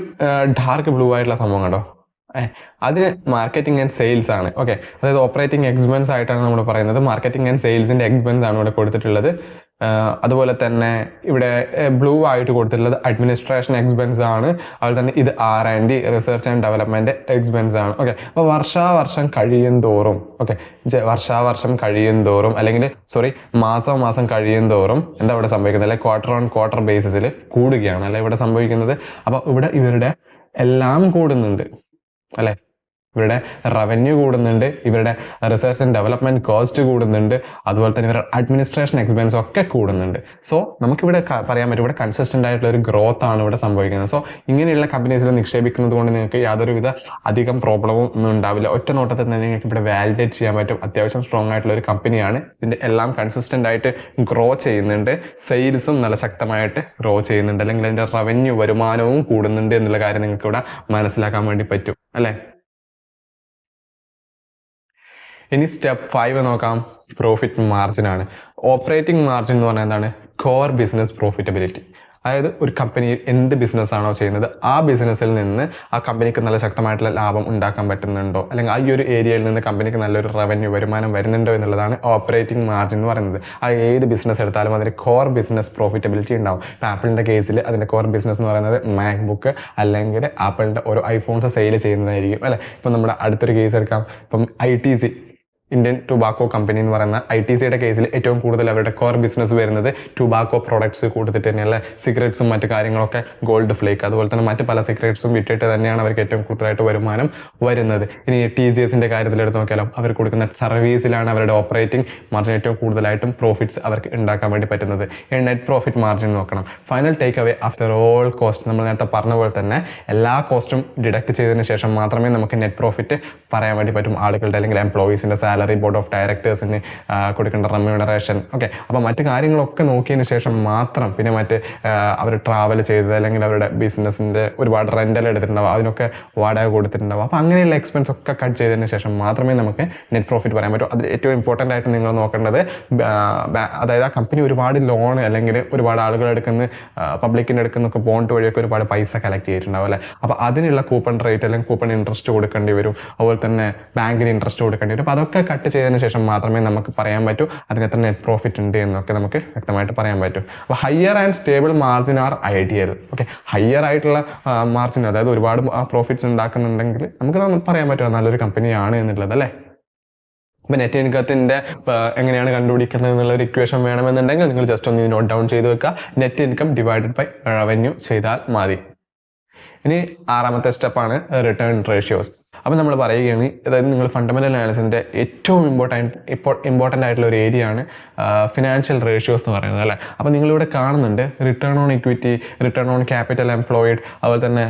ഡാർക്ക് ബ്ലൂ ആയിട്ടുള്ള സംഭവം കണ്ടോ, അതിന് മാർക്കറ്റിംഗ് ആൻഡ് സെയിൽസ് ആണ്. ഓക്കെ, അതായത് ഓപ്പറേറ്റിംഗ് എക്സ്പെൻസ് ആയിട്ടാണ് നമ്മൾ പറയുന്നത്. മാർക്കറ്റിംഗ് ആൻഡ് സെയിൽസിന്റെ എക്സ്പെൻസ് ആണ് ഇവിടെ കൊടുത്തിട്ടുള്ളത്. അതുപോലെ തന്നെ ഇവിടെ ബ്ലൂ ആയിട്ട് കൊടുത്തിട്ടുള്ളത് അഡ്മിനിസ്ട്രേഷൻ എക്സ്പെൻസ് ആണ്. അതുപോലെ തന്നെ ഇത് R&D, research and development expense ആണ്. ഓക്കെ, അപ്പോൾ വർഷാവർഷം കഴിയും തോറും, ഓക്കെ, വർഷാവർഷം കഴിയും തോറും അല്ലെങ്കിൽ മാസം കഴിയും തോറും എന്താ ഇവിടെ സംഭവിക്കുന്നത്, അല്ലെ ക്വാർട്ടർ ഓൺ ക്വാർട്ടർ ബേസിസിൽ കൂടുകയാണ് അല്ലെ ഇവിടെ സംഭവിക്കുന്നത്. അപ്പോൾ ഇവിടെ ഇവരുടെ എല്ലാം കൂടുന്നുണ്ട് അല്ലെ, ഇവരുടെ റവന്യൂ കൂടുന്നുണ്ട്, ഇവരുടെ റിസർച്ച് ആൻഡ് ഡെവലപ്മെന്റ് കോസ്റ്റ് കൂടുന്നുണ്ട്, അതുപോലെ തന്നെ ഇവരുടെ അഡ്മിനിസ്ട്രേഷൻ എക്സ്പെൻസ് ഒക്കെ കൂടുന്നുണ്ട്. സോ നമുക്കിവിടെ പറയാൻ പറ്റും ഇവിടെ കൺസിസ്റ്റന്റ് ആയിട്ടുള്ള ഒരു ഗ്രോത്ത് ആണ് ഇവിടെ സംഭവിക്കുന്നത്. സോ ഇങ്ങനെയുള്ള കമ്പനീസിൽ നിക്ഷേപിക്കുന്നത് കൊണ്ട് നിങ്ങൾക്ക് യാതൊരുവിധ അധികം പ്രോബ്ലവും ഒന്നും ഉണ്ടാവില്ല. ഒറ്റ നോട്ടത്തിൽ തന്നെ നിങ്ങൾക്ക് ഇവിടെ വാലിഡേറ്റ് ചെയ്യാൻ പറ്റും. അത്യാവശ്യം സ്ട്രോങ് ആയിട്ടുള്ള ഒരു കമ്പനിയാണ്. ഇതിന്റെ എല്ലാം കൺസിസ്റ്റന്റ് ആയിട്ട് ഗ്രോ ചെയ്യുന്നുണ്ട്, സെയിൽസും നല്ല ശക്തമായിട്ട് ഗ്രോ ചെയ്യുന്നുണ്ട്, അല്ലെങ്കിൽ അതിന്റെ റവന്യൂ വരുമാനവും കൂടുന്നുണ്ട് എന്നുള്ള കാര്യം നിങ്ങൾക്ക് ഇവിടെ മനസ്സിലാക്കാൻ വേണ്ടി പറ്റും അല്ലെ. ഇനി സ്റ്റെപ്പ് 5 നോക്കാം. പ്രോഫിറ്റ് മാർജിൻ ആണ്. ഓപ്പറേറ്റിംഗ് മാർജിൻ എന്ന് പറഞ്ഞാൽ എന്താണ്, കോർ ബിസിനസ് പ്രോഫിറ്റബിലിറ്റി. അതായത് ഒരു കമ്പനി എന്ത് ബിസിനസ് ആണോ ചെയ്യുന്നത് ആ ബിസിനസ്സിൽ നിന്ന് ആ കമ്പനിക്ക് നല്ല ശക്തമായിട്ടുള്ള ലാഭം ഉണ്ടാക്കാൻ പറ്റുന്നുണ്ടോ, അല്ലെങ്കിൽ ആ ഒരു ഏരിയയിൽ നിന്ന് കമ്പനിക്ക് നല്ലൊരു റവന്യൂ വരുമാനം വരുന്നുണ്ടോ എന്നുള്ളതാണ് ഓപ്പറേറ്റിംഗ് മാർജിൻ എന്ന് പറയുന്നത്. ആ ഏത് ബിസിനസ് എടുത്താലും അതിന് കോർ ബിസിനസ് പ്രോഫിറ്റബിലിറ്റി ഉണ്ടാവും. ഇപ്പം ആപ്പിളിൻ്റെ കേസിൽ അതിൻ്റെ കോർ ബിസിനസ് എന്ന് പറയുന്നത് മാക്ബുക്ക് അല്ലെങ്കിൽ ആപ്പിളിൻ്റെ ഓരോ ഐഫോൺസ് സെയിൽ ചെയ്യുന്നതായിരിക്കും അല്ലേ. ഇപ്പം നമ്മുടെ അടുത്തൊരു കേസ് എടുക്കാം, ഇപ്പം ITC, ഇന്ത്യൻ ടുബാക്കോ കമ്പനി എന്ന് പറയുന്ന ITCയുടെ കേസിൽ ഏറ്റവും കൂടുതൽ അവരുടെ കോർ ബിസിനസ് വരുന്നത് ടുബാക്കോ പ്രോഡക്ട്സ് കൊടുത്തിട്ട് തന്നെയല്ല, സിഗരറ്റ്സും മറ്റു കാര്യങ്ങളൊക്കെ, ഗോൾഡ് ഫ്ലേക്ക്, അതുപോലെ തന്നെ മറ്റ് പല സിഗരറ്റ്സും വിറ്റിട്ട് തന്നെയാണ് അവർക്ക് ഏറ്റവും കൂടുതലായിട്ട് വരുമാനം വരുന്നത്. ഇനി TCSന്റെ കാര്യത്തിൽ എടുത്ത് നോക്കിയാലോ, അവർ കൊടുക്കുന്ന സർവീസിലാണ് അവരുടെ ഓപ്പറേറ്റിംഗ് മാർജിൻ ഏറ്റവും കൂടുതലായിട്ടും പ്രോഫിറ്റ്സ് അവർക്ക് ഉണ്ടാക്കാൻ വേണ്ടി പറ്റുന്നത്. നെറ്റ് പ്രോഫിറ്റ് മാർജിൻ നോക്കണം. Final take away after all cost, നമ്മൾ നേരത്തെ പറഞ്ഞ പോലെ തന്നെ എല്ലാ കോസ്റ്റും ഡിഡക്ട് ചെയ്തതിന് ശേഷം മാത്രമേ നമുക്ക് നെറ്റ് പ്രോഫിറ്റ് പറയാൻ വേണ്ടി പറ്റും. ആളുകളുടെ അല്ലെങ്കിൽ എംപ്ലോയീസിന്റെ സാലറി, ബോർഡ് ഓഫ് ഡയറക്ടേഴ്സിന് കൊടുക്കേണ്ട റെമ്യൂണറേഷൻ, ഓക്കെ, അപ്പോൾ മറ്റു കാര്യങ്ങളൊക്കെ നോക്കിയതിന് ശേഷം മാത്രം, പിന്നെ മറ്റ് അവർ ട്രാവൽ ചെയ്തത് അല്ലെങ്കിൽ അവരുടെ ബിസിനസ്സിൻ്റെ ഒരുപാട് റെൻ്റൽ എടുത്തിട്ടുണ്ടാവും, അതിനൊക്കെ വാടക കൊടുത്തിട്ടുണ്ടാവും. അപ്പോൾ അങ്ങനെയുള്ള എക്സ്പെൻസ് ഒക്കെ കട്ട് ചെയ്തതിന് ശേഷം മാത്രമേ നമുക്ക് നെറ്റ് പ്രോഫിറ്റ് പറയാൻ പറ്റൂ. അത് ഏറ്റവും ഇമ്പോർട്ടൻ്റ് ആയിട്ട് നിങ്ങൾ നോക്കേണ്ടത്, അതായത് ആ കമ്പനി ഒരുപാട് ലോൺ അല്ലെങ്കിൽ ഒരുപാട് ആളുകൾ എടുക്കുന്ന പബ്ലിക്കിൻ്റെ എടുക്കുന്നൊക്കെ ബോണ്ട് വഴിയൊക്കെ ഒരുപാട് പൈസ കളക്ട് ചെയ്തിട്ടുണ്ടാവും അല്ലേ. അപ്പോൾ അതിനുള്ള കൂപ്പൺ റേറ്റ് അല്ലെങ്കിൽ കൂപ്പൺ ഇൻട്രസ്റ്റ് കൊടുക്കേണ്ടി വരും, അതുപോലെ തന്നെ ബാങ്കിന് ഇൻട്രസ്റ്റ് കൊടുക്കേണ്ടി വരും. അപ്പോൾ അതൊക്കെ കട്ട് ചെയ്തതിന് ശേഷം മാത്രമേ നമുക്ക് പറയാൻ പറ്റൂ അതിന് എത്ര നെറ്റ് പ്രോഫിറ്റ് ഉണ്ട് എന്നൊക്കെ നമുക്ക് വ്യക്തമായിട്ട് പറയാൻ പറ്റും. അപ്പോൾ higher and stable margin are ideal. Okay, higher ആയിട്ടുള്ള മാർജിൻ, അതായത് ഒരുപാട് പ്രോഫിറ്റ്സ് ഉണ്ടാക്കുന്നുണ്ടെങ്കിൽ നമുക്ക് പറയാൻ പറ്റും നല്ലൊരു കമ്പനിയാണ് എന്നുള്ളത് അല്ലേ. അപ്പോൾ നെറ്റ് ഇൻകത്തിൻ്റെ എങ്ങനെയാണ് കണ്ടുപിടിക്കുന്നത് എന്നുള്ള ഒരു ഇക്വേഷൻ വേണമെന്നുണ്ടെങ്കിൽ നിങ്ങൾ ജസ്റ്റ് ഒന്ന് നോട്ട് ഡൗൺ ചെയ്ത് വെക്കുക. Net income divided by revenue ചെയ്താൽ മതി. ഇനി 6ാമത്തെ സ്റ്റെപ്പാണ് റിട്ടേൺ റേഷ്യോസ്. അപ്പോൾ നമ്മൾ പറയുകയാണ്, അതായത് നിങ്ങൾ ഫണ്ടമെന്റൽ അനാലിസിൻ്റെ ഏറ്റവും ഇമ്പോർട്ടൻ്റ് ആയിട്ടുള്ള ഒരു ഏരിയ ആണ് ഫിനാൻഷ്യൽ റേഷ്യോസ് എന്ന് പറയുന്നത് അല്ലേ. അപ്പോൾ നിങ്ങളിവിടെ കാണുന്നുണ്ട് return on equity, return on capital employed, അതുപോലെ തന്നെ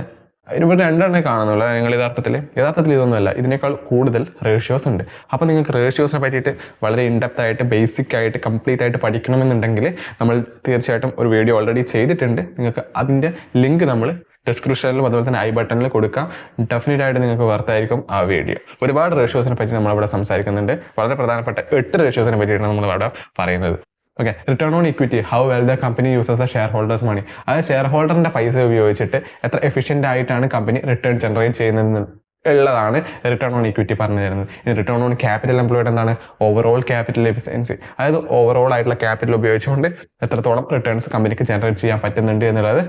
ഇവിടെ 2 കാണുന്നുള്ളൂ. നിങ്ങൾ യഥാർത്ഥത്തിൽ ഇതൊന്നുമല്ല, ഇതിനേക്കാൾ കൂടുതൽ റേഷ്യോസ് ഉണ്ട്. അപ്പോൾ നിങ്ങൾക്ക് റേഷ്യോസിനെ പറ്റിയിട്ട് വളരെ ഇൻഡെപ്ത് ആയിട്ട്, ബേസിക് ആയിട്ട്, കംപ്ലീറ്റ് ആയിട്ട് പഠിക്കണമെന്നുണ്ടെങ്കിൽ നമ്മൾ തീർച്ചയായിട്ടും ഒരു വീഡിയോ ഓൾറെഡി ചെയ്തിട്ടുണ്ട്. നിങ്ങൾക്ക് അതിൻ്റെ ലിങ്ക് നമ്മൾ ഡിസ്ക്രിപ്ഷനിലും അതുപോലെ തന്നെ ഐ ബട്ടണിൽ കൊടുക്കാം. ഡെഫിനറ്റ് ആയിട്ട് നിങ്ങൾക്ക് വർത്തായിരിക്കും ആ വീഡിയോ. ഒരുപാട് റേഷ്യോസിനെ പറ്റി നമ്മളിവിടെ സംസാരിക്കുന്നുണ്ട്. വളരെ പ്രധാനപ്പെട്ട 8 റേഷ്യോസിനെ പറ്റിയിട്ടാണ് നമ്മളിവിടെ പറയുന്നത്. Okay, return on equity, how well the company uses the shareholders money. അതായത് ഷെയർ ഹോൾഡറിന്റെ പൈസ ഉപയോഗിച്ചിട്ട് എത്ര എഫിഷ്യൻ്റ് ആയിട്ടാണ് കമ്പനി റിട്ടേൺ ജനറേറ്റ് ചെയ്യുന്നത് ഉള്ളതാണ് റിട്ടേൺ ഓൺ ഇക്വിറ്റി പറഞ്ഞു തരുന്നത്. ഇനി റിട്ടേൺ ഓൺ ക്യാപിറ്റൽ എംപ്ലോയിഡ് എന്താണ്, ഓവറോൾ ക്യാപിറ്റൽ എഫിഷ്യൻസി, അതായത് ഓവറോൾ ആയിട്ടുള്ള ക്യാപിറ്റൽ ഉപയോഗിച്ചുകൊണ്ട് എത്രത്തോളം റിട്ടേൺസ് കമ്പനിക്ക് ജനറേറ്റ് ചെയ്യാൻ പറ്റുന്നുണ്ട് എന്നുള്ളത്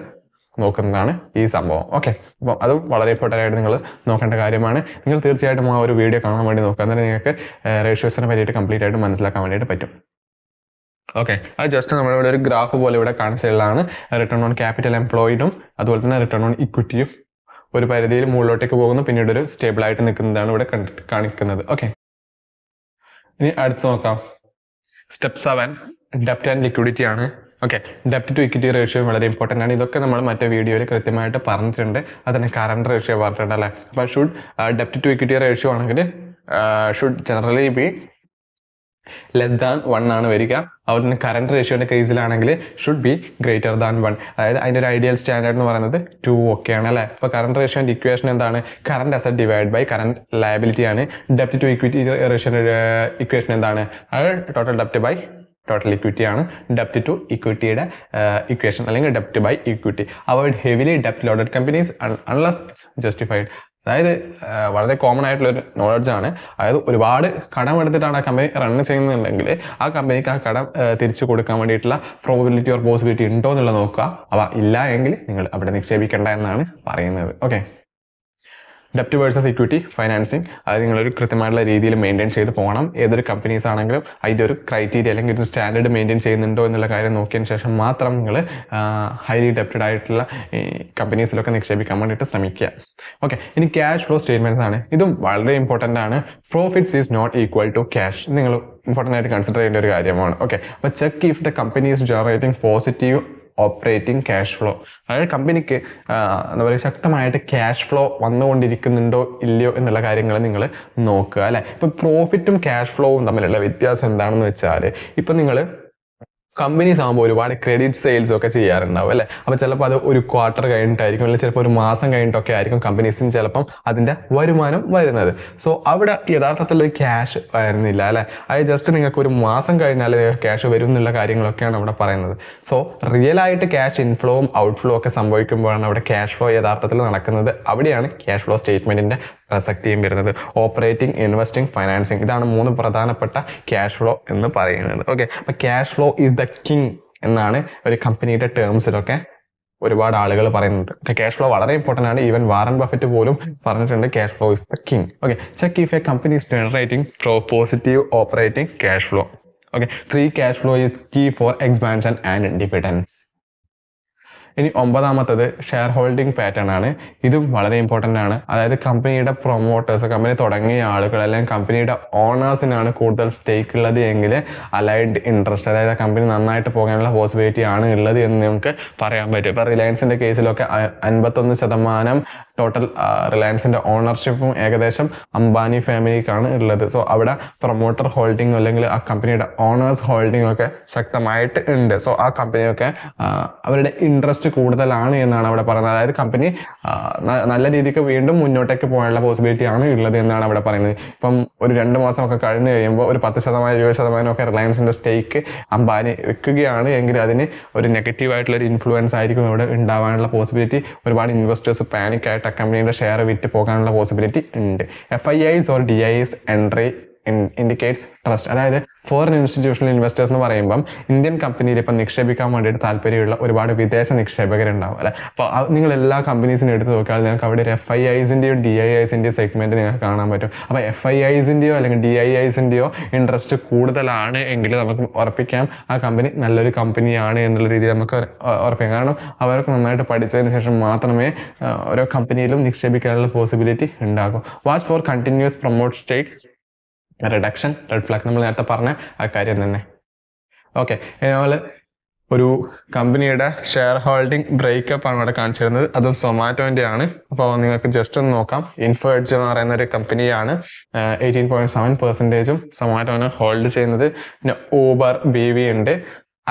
നോക്കുന്നതാണ് ഈ സംഭവം. ഓക്കെ, അപ്പം അതും വളരെ ഇമ്പോർട്ടൻ്റ് ആയിട്ട് നിങ്ങൾ നോക്കേണ്ട കാര്യമാണ്. നിങ്ങൾ തീർച്ചയായിട്ടും ആ ഒരു വീഡിയോ കാണാൻ വേണ്ടി നോക്കുക, എന്നാൽ നിങ്ങൾക്ക് റേഷ്യോസിനെ പറ്റിയിട്ട് കംപ്ലീറ്റ് ആയിട്ട് മനസ്സിലാക്കാൻ വേണ്ടിയിട്ട് പറ്റും. ഓക്കെ, അത് ജസ്റ്റ് നമ്മളിവിടെ ഒരു ഗ്രാഫ് പോലെ ഇവിടെ കാണിച്ചുള്ളതാണ്. റിട്ടേൺ ഓൺ ക്യാപിറ്റൽ എംപ്ലോയിഡും അതുപോലെ തന്നെ റിട്ടേൺ ഓൺ ഇക്വിറ്റിയും ഒരു പരിധിയിൽ മുകളിലോട്ടേക്ക് പോകുന്നു, പിന്നീട് ഒരു സ്റ്റേബിൾ ആയിട്ട് നിൽക്കുന്നതാണ് ഇവിടെ കാണിക്കുന്നത്. ഓക്കെ, ഇനി അടുത്ത് നോക്കാം. സ്റ്റെപ്പ് 7 ഡെപ്റ്റ് ആൻഡ് ലിക്വിഡിറ്റി ആണ്. ഓക്കെ, ഡെപ്റ്റ് ടു ഇക്വിറ്റി റേഷ്യോ വളരെ ഇമ്പോർട്ടൻ്റ് ആണ്. ഇതൊക്കെ നമ്മൾ മറ്റേ വീഡിയോയിൽ കൃത്യമായിട്ട് പറഞ്ഞിട്ടുണ്ട്. അതിന് കറണ്ട് റേഷ്യോ പറഞ്ഞിട്ടുണ്ട് അല്ലേ. അപ്പോൾ ഷുഡ് ഡെപ്റ്റ് ടു ഇക്വിറ്റി റേഷ്യോ ആണെങ്കിൽ should generally be less than 1 ആണ് വരിക. അതുപോലെ തന്നെ കറണ്ട് റേഷ്യോയുടെ കേസിലാണെങ്കിൽ ഷുഡ് ബി ഗ്രേറ്റർ ദാൻ 1. അതായത് അതിൻ്റെ ഒരു ഐഡിയൽ സ്റ്റാൻഡേർഡ് എന്ന് പറയുന്നത് 2 ഒക്കെയാണ് അല്ലേ. അപ്പോൾ കറണ്ട് റേഷ്യോൻ്റെ ഇക്വേഷൻ എന്താണ്? Current asset divide by current liability ആണ്. ഡെപ്റ്റ് ടു ഇക്വിറ്റി റേഷ്യോയുടെ ഇക്വേഷൻ എന്താണ്? അത് ടോട്ടൽ ഡെപ്റ്റ് ബൈ ടോട്ടൽ ഇക്വിറ്റി ആണ്. ഡെപ്റ്റ് ടു ഇക്വിറ്റിയുടെ ഇക്വേഷൻ അല്ലെങ്കിൽ ഡെപ്റ്റ് ബൈ ഇക്വിറ്റി. അവോയ്ഡ് ഹെവിലി ഡെപ്റ്റ് ലോഡഡ് കമ്പനീസ് അൺലെസ് ജസ്റ്റിഫൈഡ്. അതായത് വളരെ കോമൺ ആയിട്ടുള്ളൊരു നോളജ് ആണ്. അതായത് ഒരുപാട് കടം എടുത്തിട്ടാണ് ആ കമ്പനി റൺ ചെയ്യുന്നുണ്ടെങ്കിൽ ആ കമ്പനിക്ക് ആ കടം തിരിച്ചു കൊടുക്കാൻ വേണ്ടിയിട്ടുള്ള പ്രോബിലിറ്റി ഓർ പോസിബിലിറ്റി ഉണ്ടോ എന്നുള്ളത് നോക്കുക. അവ ഇല്ല എങ്കിൽ നിങ്ങൾ അവിടെ നിക്ഷേപിക്കേണ്ട എന്നാണ് പറയുന്നത്. ഓക്കെ, ഡെപ്റ്റ് വേഴ്സസ് ഇക്വിറ്റി ഫൈനാൻസിങ് അത് നിങ്ങളൊരു കൃത്യമായിട്ടുള്ള രീതിയിൽ മെയിൻറ്റെയിൻ ചെയ്ത് പോകണം. ഏതൊരു കമ്പനീസ് ആണെങ്കിലും അതിൻ്റെ ഒരു ക്രൈറ്റീരിയ അല്ലെങ്കിൽ ഒരു സ്റ്റാൻഡേർഡ് മെയിൻറ്റെയിൻ ചെയ്യുന്നുണ്ടോ എന്നുള്ള കാര്യം നോക്കിയതിന് ശേഷം മാത്രം നിങ്ങൾ ഹൈലി ഡെപ്റ്റഡ് ആയിട്ടുള്ള ഈ കമ്പനീസിലൊക്കെ നിക്ഷേപിക്കാൻ വേണ്ടിയിട്ട് ശ്രമിക്കുക. ഓക്കെ, ഇനി ക്യാഷ് ഫ്ലോ സ്റ്റേറ്റ്മെൻറ്റ്സ് ആണ്. ഇതും വളരെ ഇമ്പോർട്ടൻ്റ് ആണ്. Profits is not equal to cash. നിങ്ങൾ ഇമ്പോർട്ടൻ്റ് ആയിട്ട് കൺസിഡർ ചെയ്യേണ്ട ഒരു കാര്യമാണ്. ഓക്കെ, അപ്പോൾ check if the company is generating positive operating cash flow. അതായത് കമ്പനിക്ക് എന്താ പറയുക ശക്തമായിട്ട് ക്യാഷ് ഫ്ലോ വന്നുകൊണ്ടിരിക്കുന്നുണ്ടോ ഇല്ലയോ എന്നുള്ള കാര്യങ്ങൾ നിങ്ങൾ നോക്കുക അല്ലേ. ഇപ്പം പ്രോഫിറ്റും ക്യാഷ് ഫ്ലോവും തമ്മിലുള്ള വ്യത്യാസം എന്താണെന്ന് വെച്ചാൽ ഇപ്പം നിങ്ങൾ കമ്പനീസ് ആകുമ്പോൾ ഒരുപാട് ക്രെഡിറ്റ് സെയിൽസ് ഒക്കെ ചെയ്യാറുണ്ടാവും അല്ലേ. അപ്പോൾ ചിലപ്പോൾ അത് ഒരു ക്വാർട്ടർ കഴിഞ്ഞിട്ടായിരിക്കും അല്ലെങ്കിൽ ചിലപ്പോൾ ഒരു മാസം കഴിഞ്ഞിട്ടൊക്കെ ആയിരിക്കും കമ്പനീസിന് ചിലപ്പം അതിൻ്റെ വരുമാനം വരുന്നത്. സോ അവിടെ യഥാർത്ഥത്തിലൊരു ക്യാഷ് വരുന്നില്ല അല്ലേ. അത് ജസ്റ്റ് നിങ്ങൾക്ക് ഒരു മാസം കഴിഞ്ഞാൽ ക്യാഷ് വരും എന്നുള്ള കാര്യങ്ങളൊക്കെയാണ് അവിടെ പറയുന്നത്. സോ റിയൽ ആയിട്ട് ക്യാഷ് ഇൻഫ്ലോവും ഔട്ട്ഫ്ലോ ഒക്കെ സംഭവിക്കുമ്പോഴാണ് അവിടെ ക്യാഷ് ഫ്ലോ യഥാർത്ഥത്തിൽ നടക്കുന്നത്. അവിടെയാണ് ക്യാഷ് ഫ്ലോ സ്റ്റേറ്റ്മെൻറ്റിൻ്റെ പ്രസക്തിയും വരുന്നത്. ഓപ്പറേറ്റിംഗ്, ഇൻവെസ്റ്റിംഗ്, ഫൈനാൻസിങ്, ഇതാണ് 3 പ്രധാനപ്പെട്ട ക്യാഷ് ഫ്ലോ എന്ന് പറയുന്നത്. ഓക്കെ, അപ്പോൾ cash flow is the king എന്നാണ് ഒരു കമ്പനിയുടെ ടേംസിലൊക്കെ ഒരുപാട് ആളുകൾ പറയുന്നത്. ക്യാഷ് ഫ്ലോ വളരെ ഇമ്പോർട്ടൻ്റ് ആണ്. ഈവൻ വാറൻ ബഫറ്റ് പോലും പറഞ്ഞിട്ടുണ്ട് cash flow is the king. Okay, check if a company is generating positive operating cash flow. Okay, 3 cash flow is key for expansion and dividends. ഇനി 9ാമത്തത് share holding pattern ആണ്. ഇതും വളരെ important ആണ്. അതായത് കമ്പനിയുടെ പ്രൊമോട്ടേഴ്സ്, കമ്പനി തുടങ്ങിയ ആളുകൾ അല്ലെങ്കിൽ കമ്പനിയുടെ ഓണേഴ്സിനാണ് കൂടുതൽ സ്റ്റേക്ക് ഉള്ളത് എങ്കിൽ അലൈൻഡ് ഇൻട്രസ്റ്റ്, അതായത് കമ്പനി നന്നായിട്ട് പോകാനുള്ള പോസിബിലിറ്റി ആണ് ഉള്ളത് എന്ന് നമുക്ക് പറയാൻ പറ്റും. ഇപ്പോൾ റിലയൻസിൻ്റെ കേസിലൊക്കെ 51% ടോട്ടൽ റിലയൻസിൻ്റെ ഓണർഷിപ്പും ഏകദേശം അംബാനി ഫാമിലിക്കാണ് ഉള്ളത്. സോ അവിടെ പ്രൊമോട്ടർ ഹോൾഡിംഗ് അല്ലെങ്കിൽ ആ കമ്പനിയുടെ ഓണേഴ്സ് ഹോൾഡിംഗ് ഒക്കെ ശക്തമായിട്ട് ഉണ്ട്. സോ ആ കമ്പനിയൊക്കെ അവരുടെ ഇൻട്രസ്റ്റ് കൂടുതലാണ് എന്നാണ് അവിടെ പറയുന്നത്. അതായത് കമ്പനി നല്ല രീതിക്ക് വീണ്ടും മുന്നോട്ടേക്ക് പോകാനുള്ള പോസിബിലിറ്റി ആണ് ഉള്ളത് എന്നാണ് അവിടെ പറയുന്നത്. ഇപ്പം ഒരു 2 മാസമൊക്കെ കഴിഞ്ഞ് കഴിയുമ്പോൾ ഒരു 10%, 20% ഒക്കെ റിലയൻസിൻ്റെ സ്റ്റേക്ക് അംബാനി വിൽക്കുകയാണ് എങ്കിൽ അതിന് ഒരു നെഗറ്റീവായിട്ടുള്ളൊരു ഇൻഫ്ലുവൻസ് ആയിരിക്കും ഇവിടെ ഉണ്ടാവാനുള്ള പോസിബിലിറ്റി. ഒരുപാട് ഇൻവെസ്റ്റേഴ്സ് പാനിക് ആയിട്ട് ആ കമ്പനിയുടെ ഷെയർ വിറ്റ് പോകാനുള്ള പോസിബിലിറ്റി ഉണ്ട്. FIIs or DIIs entry indicates trust. അതായത് ഫോറിൻ ഇൻസ്റ്റിറ്റ്യൂഷണൽ ഇൻവെസ്റ്റേഴ്സ് എന്ന് പറയുമ്പം ഇന്ത്യൻ കമ്പനിയിൽ ഇപ്പം നിക്ഷേപിക്കാൻ വേണ്ടിയിട്ട് താല്പര്യമുള്ള ഒരുപാട് വിദേശ നിക്ഷേപകരുണ്ടാവും അല്ലേ. അപ്പോൾ നിങ്ങൾ എല്ലാ കമ്പനീസിനും എടുത്ത് നോക്കിയാൽ നിങ്ങൾക്ക് അവിടെ ഒരു FIIസിൻ്റെയോ DIIസിൻ്റെയോ സെഗ്മെൻറ്റ് നിങ്ങൾക്ക് കാണാൻ പറ്റും. അപ്പോൾ FIIസിൻ്റെയോ അല്ലെങ്കിൽ DIIസിൻ്റെയോ ഇൻട്രസ്റ്റ് കൂടുതലാണ് എങ്കിൽ നമുക്ക് ഉറപ്പിക്കാം ആ കമ്പനി നല്ലൊരു കമ്പനിയാണ് എന്നുള്ള രീതിയിൽ നമുക്ക് ഉറപ്പിക്കാം. കാരണം അവർക്ക് നന്നായിട്ട് പഠിച്ചതിന് ശേഷം മാത്രമേ ഓരോ കമ്പനിയിലും നിക്ഷേപിക്കാനുള്ള പോസിബിലിറ്റി ഉണ്ടാകും. വാച്ച് ഫോർ കണ്ടിന്യൂസ് പ്രൊമോട്ട് സ്റ്റേക്ക് റിഡക്ഷൻ, റെഡ് ഫ്ലാഗ്, നമ്മൾ നേരത്തെ പറഞ്ഞ ആ കാര്യം തന്നെ. ഓക്കെ, നമ്മൾ ഒരു കമ്പനിയുടെ ഷെയർ ഹോൾഡിംഗ് ബ്രേക്കപ്പ് ആണ് ഇവിടെ കാണിച്ചിരുന്നത്. അത് സൊമാറ്റോൻ്റെ ആണ്. അപ്പോൾ നിങ്ങൾക്ക് ജസ്റ്റ് ഒന്ന് നോക്കാം. ഇൻഫോ എഡ്ജ് എന്ന് പറയുന്ന ഒരു കമ്പനിയാണ് 18.7% സൊമാറ്റോനെ ഹോൾഡ് ചെയ്യുന്നത്. പിന്നെ ഊബർ, BV ഉണ്ട്,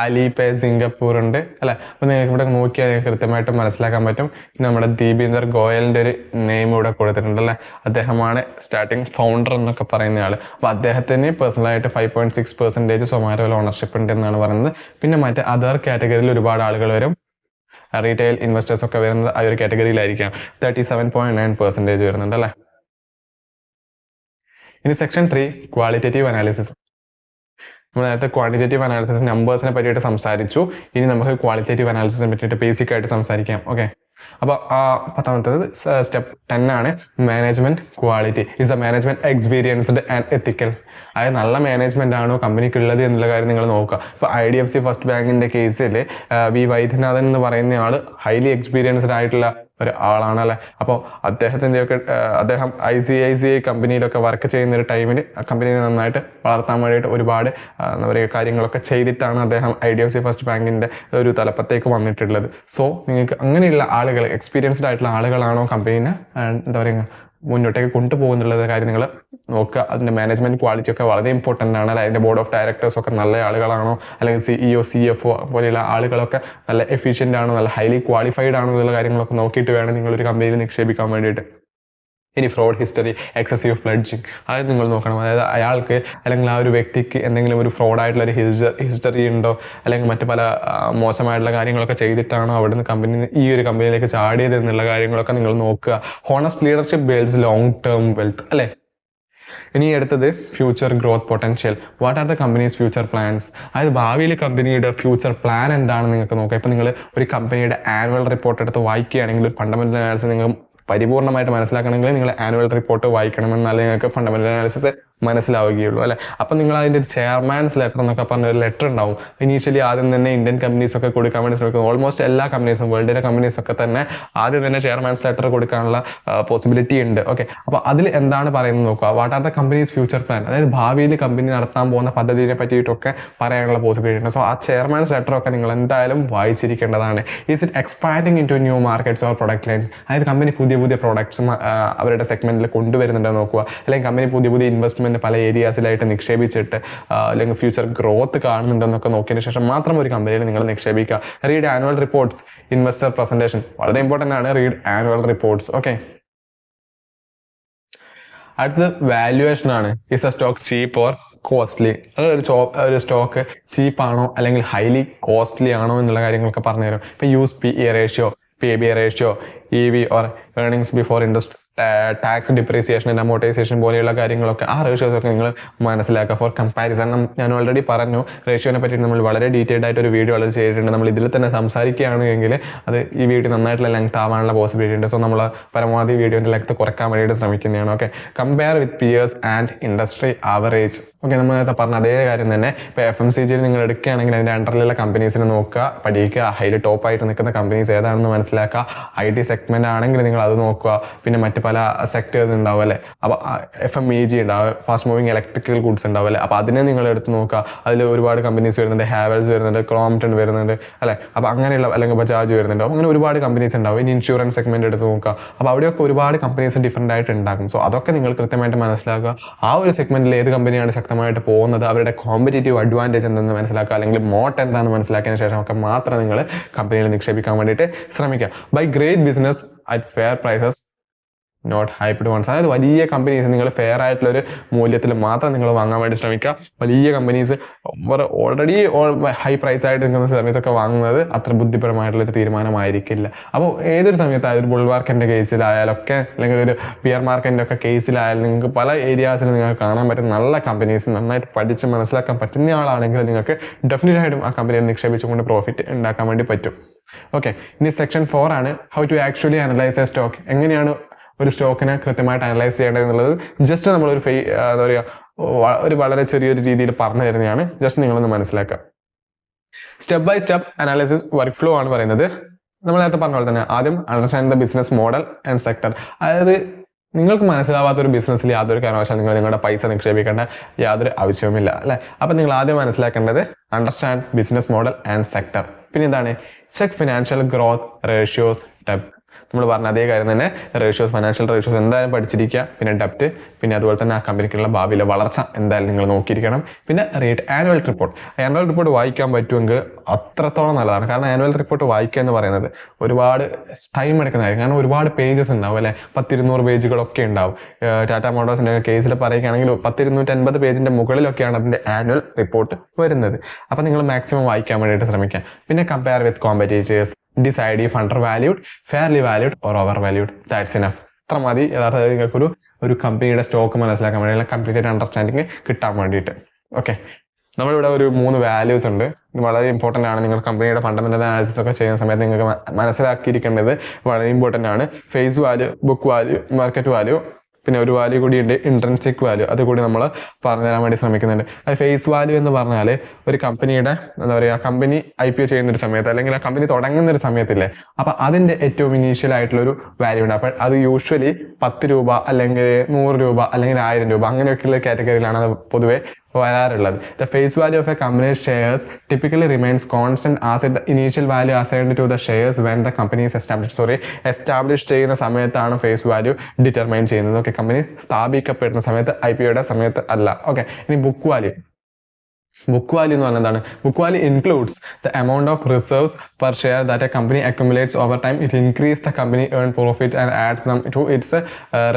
അലിപേ സിംഗപ്പൂർ ഉണ്ട് അല്ലേ. അപ്പോൾ നിങ്ങൾക്ക് ഇവിടെ നോക്കിയാൽ നിങ്ങൾക്ക് കൃത്യമായിട്ട് മനസ്സിലാക്കാൻ പറ്റും. നമ്മുടെ ദീപീന്ദർ ഗോയലിൻ്റെ ഒരു നെയിം ഇവിടെ കൊടുത്തിട്ടുണ്ട് അല്ലേ. അദ്ദേഹമാണ് സ്റ്റാർട്ടിങ് ഫൗണ്ടർ എന്നൊക്കെ പറയുന്ന ആൾ. അപ്പോൾ അദ്ദേഹത്തിന് പേഴ്സണലായിട്ട് 5.6% സൊമാറ്റോയിൽ ഓണർഷിപ്പ് ഉണ്ട് എന്നാണ് പറയുന്നത്. പിന്നെ മറ്റേ അതർ കാറ്റഗറിയിൽ ഒരുപാട് ആളുകൾ വരും. റീറ്റെയിൽ ഇൻവെസ്റ്റേഴ്സ് ഒക്കെ വരുന്നത് ആ ഒരു കാറ്റഗറിയിലായിരിക്കാം. 37.9% വരുന്നുണ്ട് അല്ലേ. ഇനി സെക്ഷൻ 3 ക്വാളിറ്റേറ്റീവ് അനാലിസിസ്. നമ്മൾ നേരത്തെ ക്വാണ്ടിറ്റേറ്റീവ് അനാലിസിസ് നമ്പേഴ്സിനെ പറ്റിയിട്ട് സംസാരിച്ചു. ഇനി നമുക്ക് ക്വാളിറ്റേറ്റീവ് അനാലിസിസിനെ പറ്റിയിട്ട് ബേസിക് ആയിട്ട് സംസാരിക്കാം. ഓക്കെ, അപ്പോൾ 10ാമത്തേത് സ്റ്റെപ്പ് 10 ആണ്. Management quality is the management experienced and ethical. അതായത് നല്ല മാനേജ്മെന്റ് ആണോ കമ്പനിക്ക് ഉള്ളത് എന്നുള്ള കാര്യം നിങ്ങൾ നോക്കുക. ഇപ്പോൾ IDFC ഫസ്റ്റ് ബാങ്കിന്റെ കേസിൽ V വൈദ്യനാഥൻ എന്ന് പറയുന്ന ആൾ ഹൈലി എക്സ്പീരിയൻസ്ഡ് ആയിട്ടുള്ള ഒരു ആളാണ് അല്ലേ. അപ്പോൾ അദ്ദേഹം ICICI കമ്പനിയിലൊക്കെ വർക്ക് ചെയ്യുന്ന ഒരു ടൈമിൽ കമ്പനിയെ നന്നായിട്ട് വളർത്താൻ വേണ്ടിയിട്ട് ഒരുപാട് എന്താ പറയുക കാര്യങ്ങളൊക്കെ ചെയ്തിട്ടാണ് അദ്ദേഹം IDFC ഫസ്റ്റ് ബാങ്കിൻ്റെ ഒരു തലപ്പത്തേക്ക് വന്നിട്ടുള്ളത്. സോ നിങ്ങൾക്ക് അങ്ങനെയുള്ള ആളുകൾ, എക്സ്പീരിയൻസ്ഡ് ആയിട്ടുള്ള ആളുകളാണോ കമ്പനീനെ എന്താ പറയുക മുന്നോട്ടേക്ക് കൊണ്ടുപോകുന്നുള്ള കാര്യം നിങ്ങൾ നോക്കുക. അതിൻ്റെ മാനേജ്മെൻറ്റ് ക്വാളിറ്റി ഒക്കെ വളരെ ഇമ്പോർട്ടൻ്റ് ആണ്. അല്ലെ അതിൻ്റെ ബോർഡ് ഓഫ് ഡയറക്ടേഴ്സ് ഒക്കെ നല്ല ആളുകളാണോ, അല്ലെങ്കിൽ CEO CFO പോലെയുള്ള ആളുകളൊക്കെ നല്ല എഫിഷ്യൻ്റ് ആണോ, നല്ല ഹൈലി ക്വാളിഫൈഡ് ആണോ എന്നുള്ള കാര്യങ്ങളൊക്കെ നോക്കിയിട്ട് വേണം നിങ്ങളൊരു കമ്പനിയിൽ നിക്ഷേപിക്കാൻ വേണ്ടിയിട്ട്. ഇനി ഫ്രോഡ് ഹിസ്റ്ററി, എക്സസീവ് പ്ലഡ്ജിങ്, അത് നിങ്ങൾ നോക്കണം. അതായത് അയാൾക്ക് അല്ലെങ്കിൽ ആ ഒരു വ്യക്തിക്ക് എന്തെങ്കിലും ഒരു ഫ്രോഡായിട്ടുള്ള ഒരു ഹിസ്റ്ററി ഉണ്ടോ, അല്ലെങ്കിൽ മറ്റു പല മോശമായിട്ടുള്ള കാര്യങ്ങളൊക്കെ ചെയ്തിട്ടാണോ അവിടുന്ന് ഈ ഒരു കമ്പനിയിലേക്ക് ചാടിയത് എന്നുള്ള കാര്യങ്ങളൊക്കെ നിങ്ങൾ നോക്കുക. Honest leadership builds long term wealth അല്ലേ. ഇനി അടുത്തത് future growth potential. What are the company's future plans? അതായത് ഭാവിയിൽ കമ്പനിയുടെ ഫ്യൂച്ചർ പ്ലാൻ എന്താണെന്ന് നിങ്ങൾക്ക് നോക്കാം. ഇപ്പം നിങ്ങൾ ഒരു കമ്പനിയുടെ ആനുവൽ റിപ്പോർട്ട് എടുത്ത് വായിക്കുകയാണെങ്കിൽ ഒരു ഫണ്ടമെന്റൽ അനാലിസിസ് നിങ്ങൾ പരിപൂർണ്ണമായിട്ട് മനസ്സിലാക്കണമെങ്കിൽ നിങ്ങൾ ആനുവൽ റിപ്പോർട്ട് വായിക്കണമെന്നാലേ നിങ്ങൾക്ക് ഫണ്ടമെന്റൽ അനാലിസിസ് മനസ്സിലാവുകയുള്ളൂ അല്ലേ. അപ്പം നിങ്ങൾ അതിൻ്റെ ചെയർമാൻസ് ലെറ്റർ എന്നൊക്കെ പറഞ്ഞ ഒരു ലെറ്റർ ഉണ്ടാവും. ഇനീഷ്യലി ആദ്യം തന്നെ ഇന്ത്യൻ കമ്പനീസൊക്കെ കൊടുക്കാൻ വേണ്ടി ശ്രമിക്കുന്നു. ഓൾമോസ്റ്റ് എല്ലാ കമ്പനീസും, വേൾഡിലെ കമ്പനീസൊക്കെ തന്നെ ആദ്യം തന്നെ ചെയർമാൻസ് ലെറ്റർ കൊടുക്കാനുള്ള പോസിബിലിറ്റി ഉണ്ട്. ഓക്കെ, അപ്പോൾ അതിൽ എന്താണ് പറയുന്നത് നോക്കുക. What are the company's future plan? അതായത് ഭാവിയിൽ കമ്പനി നടത്താൻ പോകുന്ന പദ്ധതിയെ പറ്റിയിട്ടൊക്കെ പറയാനുള്ള പോസിബിലിറ്റി ഉണ്ട്. സോ ആ ചെയർമാൻസ് ലെറ്ററൊക്കെ നിങ്ങൾ എന്തായാലും വായിച്ചിരിക്കേണ്ടതാണ്. Is it expanding into new markets or product lines? അതായത് കമ്പനി പുതിയ പ്രോഡക്ട്സും അവരുടെ സെഗ്മെന്റിൽ കൊണ്ടുവരുന്നുണ്ടെന്ന് നോക്കുക. അല്ലെങ്കിൽ കമ്പനി പുതിയ ഇൻവെസ്റ്റ്മെന്റ് പല ഏരിയാസിലായിട്ട് നിക്ഷേപിച്ചിട്ട് അല്ലെങ്കിൽ ഫ്യൂച്ചർ ഗ്രോത്ത് കാണുന്നുണ്ടെന്നൊക്കെ നോക്കിയതിന് ശേഷം മാത്രം ഒരു കമ്പനിയിൽ നിങ്ങൾ നിക്ഷേപിക്കുക. Read annual reports, investor presentation വളരെ ഇമ്പോർട്ടൻ്റ് ആണ്. Read annual reports. ഓക്കെ, അടുത്തത് വാല്യുവേഷൻ ആണ്. Is a stock cheap or costly? ഒരു സ്റ്റോക്ക് ചീപ്പാണോ അല്ലെങ്കിൽ ഹൈലി കോസ്റ്റ്ലി ആണോ എന്നുള്ള കാര്യങ്ങളൊക്കെ പറഞ്ഞുതരും. ഇപ്പം PE ratio, PB ratio, EV or earnings before tax, depreciation and amortisation പോലെയുള്ള കാര്യങ്ങളൊക്കെ ആ റേഷ്യോസൊക്കെ നിങ്ങൾ മനസ്സിലാക്കുക ഫോർ കമ്പാരിസൺ. ഞാൻ ഓൾറെഡി പറഞ്ഞു റേഷ്യോനെ പറ്റി നമ്മൾ വളരെ ഡീറ്റെയിൽഡ് ആയിട്ട് ഒരു വീഡിയോ വളരെ ചെയ്തിട്ടുണ്ട്. നമ്മൾ ഇതിൽ തന്നെ സംസാരിക്കുകയാണെങ്കിൽ അത് ഈ വീഡിയോ നന്നായിട്ടുള്ള ലെങ്ത് ആവാനുള്ള പോസിബിലിറ്റി ഉണ്ട്. സോ നമ്മൾ പരമാവധി വീഡിയോൻ്റെ ലെങ്ത് കുറയ്ക്കാൻ വേണ്ടിയിട്ട് ശ്രമിക്കുന്നതാണ്. Okay, compare with peers and industry average. Okay, നമ്മൾ നേരത്തെ പറഞ്ഞ അതേ കാര്യം തന്നെ ഇപ്പോൾ FMCGയിൽ നിങ്ങൾ എടുക്കുകയാണെങ്കിൽ അതിൻ്റെ അണ്ടറിലുള്ള കമ്പനീസിനെ നോക്കുക, പഠിക്കുക, ഹൈലി ടോപ്പായിട്ട് നിൽക്കുന്ന കമ്പനീസ് ഏതാണെന്ന് മനസ്സിലാക്കുക. IT സെഗ്മെന്റ് ആണെങ്കിൽ നിങ്ങൾ അത് നോക്കുക. പിന്നെ മറ്റ് പല സെക്ടേഴ്സ് ഉണ്ടാവും അല്ലേ. അപ്പോൾ FMEG ഉണ്ടാവും, ഫാസ്റ്റ് മൂവിങ് ഇലക്ട്രിക്കൽ ഗുഡ്സ് ഉണ്ടാവും അല്ലേ. അപ്പോൾ അതിനെ നിങ്ങൾ എടുത്ത് നോക്കുക. അതിൽ ഒരുപാട് കമ്പനീസ് വരുന്നുണ്ട്. ഹാവൽസ് വരുന്നുണ്ട്, ക്രോംപ്ടൺ വരുന്നുണ്ട് അല്ലേ. അപ്പോൾ അങ്ങനെയുള്ള അല്ലെങ്കിൽ ബജാജ് വരുന്നുണ്ട്. അങ്ങനെ ഒരുപാട് കമ്പനീസ് ഉണ്ടാവും. ഇനി ഇൻഷുറൻസ് സെഗ്മെന്റ് എടുത്ത് നോക്കുക. അപ്പോൾ അവിടെയൊക്കെ ഒരുപാട് കമ്പനീസ് ഡിഫറെൻ്റ് ആയിട്ട് ഉണ്ടാകും. സോ അതൊക്കെ നിങ്ങൾ കൃത്യമായിട്ട് മനസ്സിലാക്കുക. ആ ഒരു സെഗ്മെന്റിൽ ഏത് കമ്പനിയാണ് ശക്തമായിട്ട് പോകുന്നത്, അവരുടെ കോമ്പറ്റേറ്റീവ് അഡ്വാൻറ്റേജ് എന്തെന്ന് മനസ്സിലാക്കുക, അല്ലെങ്കിൽ മോട്ട് എന്താണെന്ന് മനസ്സിലാക്കിയതിന് ശേഷം ഒക്കെ മാത്രം നിങ്ങൾ കമ്പനിയിൽ നിക്ഷേപിക്കാൻ വേണ്ടിയിട്ട് ശ്രമിക്കുക. Buy great business at fair prices, not hyped ones. അതായത് വലിയ കമ്പനീസ് നിങ്ങൾ ഫെയർ ആയിട്ടുള്ളൊരു മൂല്യത്തിൽ മാത്രം നിങ്ങൾ വാങ്ങാൻ വേണ്ടി ശ്രമിക്കുക. വലിയ കമ്പനീസ് ഓൾറെഡി ഹൈ പ്രൈസ് ആയിട്ട് നിൽക്കുന്ന സമയത്തൊക്കെ വാങ്ങുന്നത് അത്ര ബുദ്ധിപരമായിട്ടുള്ളൊരു തീരുമാനമായിരിക്കില്ല. അപ്പോൾ ഏതൊരു സമയത്തായാലും ഒരു ബുൾ മാർക്കറ്റിൻ്റെ കേസിലായാലൊക്കെ അല്ലെങ്കിൽ ഒരു ബിയർ മാർക്കറ്റിൻ്റെ ഒക്കെ കേസിലായാലും നിങ്ങൾക്ക് പല ഏരിയാസിൽ നിങ്ങൾക്ക് കാണാൻ പറ്റുന്ന നല്ല കമ്പനീസ് നന്നായിട്ട് പഠിച്ച് മനസ്സിലാക്കാൻ പറ്റുന്ന ആളാണെങ്കിൽ നിങ്ങൾക്ക് ഡെഫിനറ്റ് ആയിട്ടും ആ കമ്പനിയിൽ നിക്ഷേപിച്ചുകൊണ്ട് പ്രോഫിറ്റ് ഉണ്ടാക്കാൻ വേണ്ടി പറ്റും. ഓക്കെ, ഇനി സെക്ഷൻ 4 ആണ് how to actually analyse a stock. എങ്ങനെയാണ് ഒരു സ്റ്റോക്കിനെ കൃത്യമായിട്ട് അനലൈസ് ചെയ്യേണ്ടത് എന്നുള്ളത് ജസ്റ്റ് നമ്മളൊരു എന്താ പറയുക ഒരു വളരെ ചെറിയൊരു രീതിയിൽ പറഞ്ഞു തരുന്നതാണ്. ജസ്റ്റ് നിങ്ങളൊന്ന് മനസ്സിലാക്കുക. Step by step analysis workflow ആണ് പറയുന്നത്. നമ്മൾ നേരത്തെ പറഞ്ഞ പോലെ തന്നെ ആദ്യം understand the business model and sector. അതായത് നിങ്ങൾക്ക് മനസ്സിലാവാത്തൊരു ബിസിനസ്സിൽ യാതൊരു കാരണവശാലും നിങ്ങൾ നിങ്ങളുടെ പൈസ നിക്ഷേപിക്കേണ്ട യാതൊരു ആവശ്യവുമില്ല അല്ലേ. അപ്പം നിങ്ങൾ ആദ്യം മനസ്സിലാക്കേണ്ടത് understand business model and sector. പിന്നെ എന്താണ് ചെക്ക് ഫിനാൻഷ്യൽ ഗ്രോത്ത് റേഷ്യോസ്, ഡെപ്റ്റ്. നമ്മൾ പറഞ്ഞ അതേ കാര്യം തന്നെ റേഷ്യോസ്, ഫൈനാൻഷ്യൽ റേഷ്യോസ് എന്തായാലും പഠിച്ചിരിക്കുക. പിന്നെ ഡെപ്റ്റ്, പിന്നെ അതുപോലെ തന്നെ ആ കമ്പനിക്കുള്ള ഭാവിയിലെ വളർച്ച എന്തായാലും നിങ്ങൾ നോക്കിയിരിക്കണം. പിന്നെ read annual report. Annual report വായിക്കാൻ പറ്റുമെങ്കിൽ അത്രത്തോളം നല്ലതാണ്. കാരണം ആനുവൽ റിപ്പോർട്ട് വായിക്കുക എന്ന് പറയുന്നത് ഒരുപാട് ടൈം എടുക്കുന്നതായിരിക്കും. കാരണം ഒരുപാട് പേജസ് ഉണ്ടാവും അല്ലേ. 100-200 പേജുകളൊക്കെ ഉണ്ടാവും. ടാറ്റ മോട്ടോഴ്സിൻ്റെ കേസിൽ പറയുകയാണെങ്കിൽ 100-250 പേജിൻ്റെ മുകളിലൊക്കെയാണ് അതിൻ്റെ ആനുവൽ റിപ്പോർട്ട് വരുന്നത്. അപ്പോൾ നിങ്ങൾ മാക്സിമം വായിക്കാൻ വേണ്ടിയിട്ട് ശ്രമിക്കുക. പിന്നെ compare with competitors, decide if under valued, fairly valued or over valued. That's enough. അത്ര മതി യഥാർത്ഥത്തിൽ നിങ്ങൾക്കൊരു കമ്പനിയുടെ സ്റ്റോക്ക് മനസ്സിലാക്കാൻ വേണ്ടി, കംപ്ലീറ്റ് അണ്ടർസ്റ്റാൻഡിങ് കിട്ടാൻ വേണ്ടിയിട്ട്. ഓക്കെ, നമ്മളിവിടെ ഒരു 3 വാല്യൂസ് ഉണ്ട്. ഇത് വളരെ ഇമ്പോർട്ടൻ്റ് ആണ്. നിങ്ങൾ കമ്പനിയുടെ ഫണ്ടമെന്റൽ അനാലിസിസ് ഒക്കെ ചെയ്യുന്ന സമയത്ത് നിങ്ങൾക്ക് മനസ്സിലാക്കിയിരിക്കേണ്ടത് വളരെ ഇമ്പോർട്ടൻ്റ് ആണ്. Face value, book value, market value, പിന്നെ ഒരു വാല്യൂ കൂടി ഉണ്ട്, ഇൻട്രൻസിക് വാല്യൂ. അതുകൂടി നമ്മൾ പറഞ്ഞു തരാൻ വേണ്ടി ശ്രമിക്കുന്നുണ്ട്. അത് ഫേസ് വാല്യൂ എന്ന് പറഞ്ഞാൽ ഒരു കമ്പനിയുടെ എന്താ പറയുക, കമ്പനി IPO ചെയ്യുന്നൊരു സമയത്ത് അല്ലെങ്കിൽ ആ കമ്പനി തുടങ്ങുന്നൊരു സമയത്തില്ലേ, അപ്പോൾ അതിൻ്റെ ഏറ്റവും ഇനീഷ്യൽ ആയിട്ടുള്ളൊരു വാല്യൂ ഉണ്ട്. അപ്പോൾ അത് യൂഷ്വലി 10 രൂപ അല്ലെങ്കിൽ 100 രൂപ അല്ലെങ്കിൽ 1000 രൂപ അങ്ങനെയൊക്കെയുള്ള കാറ്റഗറിയിലാണ് അത് പൊതുവെ വരാറുള്ളത്. The face value of a company shares typically remains constant as the initial value assigned to the shares when the company is establish ചെയ്യുന്ന സമയത്താണ് ഫേസ് വാല്യൂ ഡിറ്റർമൈൻ ചെയ്യുന്നത്. ഓക്കെ, കമ്പനി സ്ഥാപിക്കപ്പെടുന്ന സമയത്ത്, IPOയുടെ സമയത്ത് അല്ല. ഓക്കെ, ഇനി ബുക്ക് വാല്യൂ. ബുക്ക് വാല്യൂ എന്ന് പറഞ്ഞാൽ എന്താണ്? Book value includes the amount of reserves per share that a company accumulates over time. It increase the company earn profit and adds them to its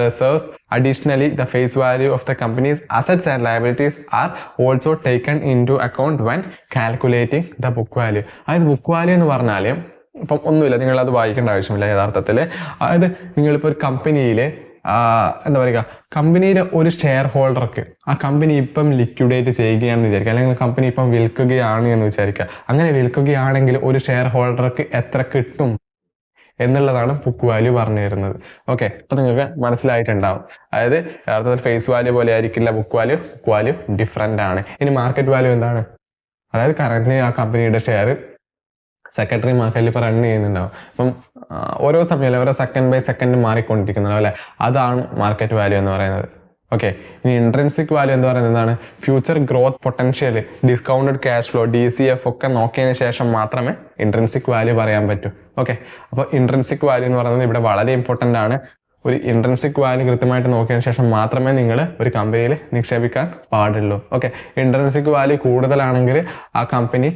reserves. Additionally, the face value of the company's assets and liabilities are also taken into account when calculating the book value. അതായത് book value എന്ന് പറഞ്ഞാൽ ഇപ്പം ഒന്നുമില്ല, നിങ്ങളത് വായിക്കേണ്ട ആവശ്യമില്ല യഥാർത്ഥത്തിൽ. അതായത് നിങ്ങളിപ്പോൾ ഒരു കമ്പനിയിൽ എന്താ പറയുക, കമ്പനിയിലെ ഒരു ഷെയർ ഹോൾഡർക്ക് ആ കമ്പനി ഇപ്പം ലിക്വിഡേറ്റ് ചെയ്യുകയാണെന്ന് വിചാരിക്കുക, അല്ലെങ്കിൽ കമ്പനി ഇപ്പം വിൽക്കുകയാണ് എന്ന് വിചാരിക്കുക. അങ്ങനെ വിൽക്കുകയാണെങ്കിൽ ഒരു ഷെയർ ഹോൾഡർക്ക് എത്ര കിട്ടും എന്നുള്ളതാണ് ബുക്ക് വാല്യൂ പറഞ്ഞു തരുന്നത്. ഓക്കെ, അപ്പോൾ നിങ്ങൾക്ക് മനസ്സിലായിട്ടുണ്ടാവും. അതായത് യഥാർത്ഥത്തിൽ ഫേസ് വാല്യൂ പോലെ ആയിരിക്കില്ല ബുക്ക് വാല്യൂ ഡിഫറെൻ്റ് ആണ്. ഇനി മാർക്കറ്റ് വാല്യൂ എന്താണ്? അതായത് കറന്റ് ആ കമ്പനിയുടെ ഷെയർ സെക്കൻഡറി മാർക്കറ്റിൽ ഇപ്പോൾ റൺ ചെയ്യുന്നുണ്ടാവും. അപ്പം ഓരോ സമയം ഓരോ സെക്കൻഡ് ബൈ സെക്കൻഡ് മാറിക്കൊണ്ടിരിക്കുന്നുണ്ടാവും അല്ലേ, അതാണ് മാർക്കറ്റ് വാല്യൂ എന്ന് പറയുന്നത്. ഓക്കെ, ഇനി ഇൻട്രൻസിക് വാല്യൂ എന്ന് പറയുന്നത് എന്താണ്? Future growth potential, discounted cash flow, DCF ഒക്കെ നോക്കിയതിന് ശേഷം മാത്രമേ ഇൻട്രൻസിക് വാല്യൂ പറയാൻ പറ്റൂ. ഓക്കെ, അപ്പോൾ ഇൻട്രൻസിക് വാല്യൂ എന്ന് പറയുന്നത് ഇവിടെ വളരെ ഇമ്പോർട്ടൻ്റ് ആണ്. ഒരു ഇൻട്രൻസിക് വാല്യൂ കൃത്യമായിട്ട് നോക്കിയതിന് ശേഷം മാത്രമേ നിങ്ങൾ ഒരു കമ്പനിയിൽ നിക്ഷേപിക്കാൻ പാടുള്ളൂ. ഓക്കെ, ഇൻട്രൻസിക് വാല്യൂ കൂടുതലാണെങ്കിൽ ആ കമ്പനി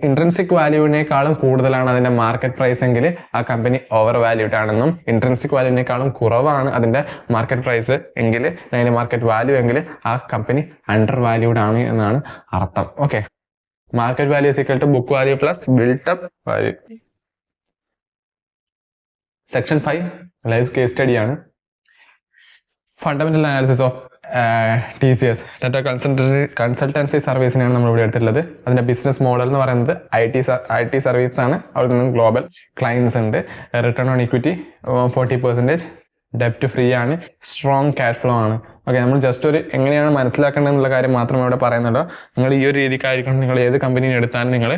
ഇൻട്രൻസിക് വാല്യൂവിനേക്കാളും കൂടുതലാണ് അതിൻ്റെ മാർക്കറ്റ് പ്രൈസ് എങ്കിൽ ആ കമ്പനി ഓവർ വാല്യൂഡ് ആണെന്നും, ഇൻട്രൻസിക് വാല്യൂവിനേക്കാളും കുറവാണ് അതിൻ്റെ മാർക്കറ്റ് പ്രൈസ് എങ്കിൽ അല്ലെങ്കിൽ മാർക്കറ്റ് വാല്യൂ എങ്കിൽ ആ കമ്പനി അണ്ടർ വാല്യൂഡ് ആണ് എന്നാണ് അർത്ഥം. Okay, market value is equal to book value plus built up value. Section 5 live case സ്റ്റഡിയാണ്. Fundamental analysis of TCS, Tata consultancy സർവീസിനെയാണ് നമ്മൾ ഇവിടെ എടുത്തിട്ടുള്ളത്. അതിൻ്റെ ബിസിനസ് മോഡൽ എന്ന് പറയുന്നത് IT സർവീസ് ആണ്. അവിടെ നിന്ന് ഗ്ലോബൽ ക്ലയൻസ് ഉണ്ട്. റിട്ടേൺ ഓൺ ഇക്വിറ്റി 40%, ഡെപ്റ്റ് ഫ്രീ ആണ്, സ്ട്രോങ് ക്യാഷ് ഫ്ലോ ആണ്. ഓക്കെ, നമ്മൾ ജസ്റ്റ് ഒരു എങ്ങനെയാണ് മനസ്സിലാക്കേണ്ടതെന്നുള്ള കാര്യം മാത്രമേ ഇവിടെ പറയുന്നുള്ളൂ. നിങ്ങൾ ഈ ഒരു രീതിക്കായിരിക്കണം നിങ്ങൾ ഏത് കമ്പനിയെ എടുത്താലും നിങ്ങൾ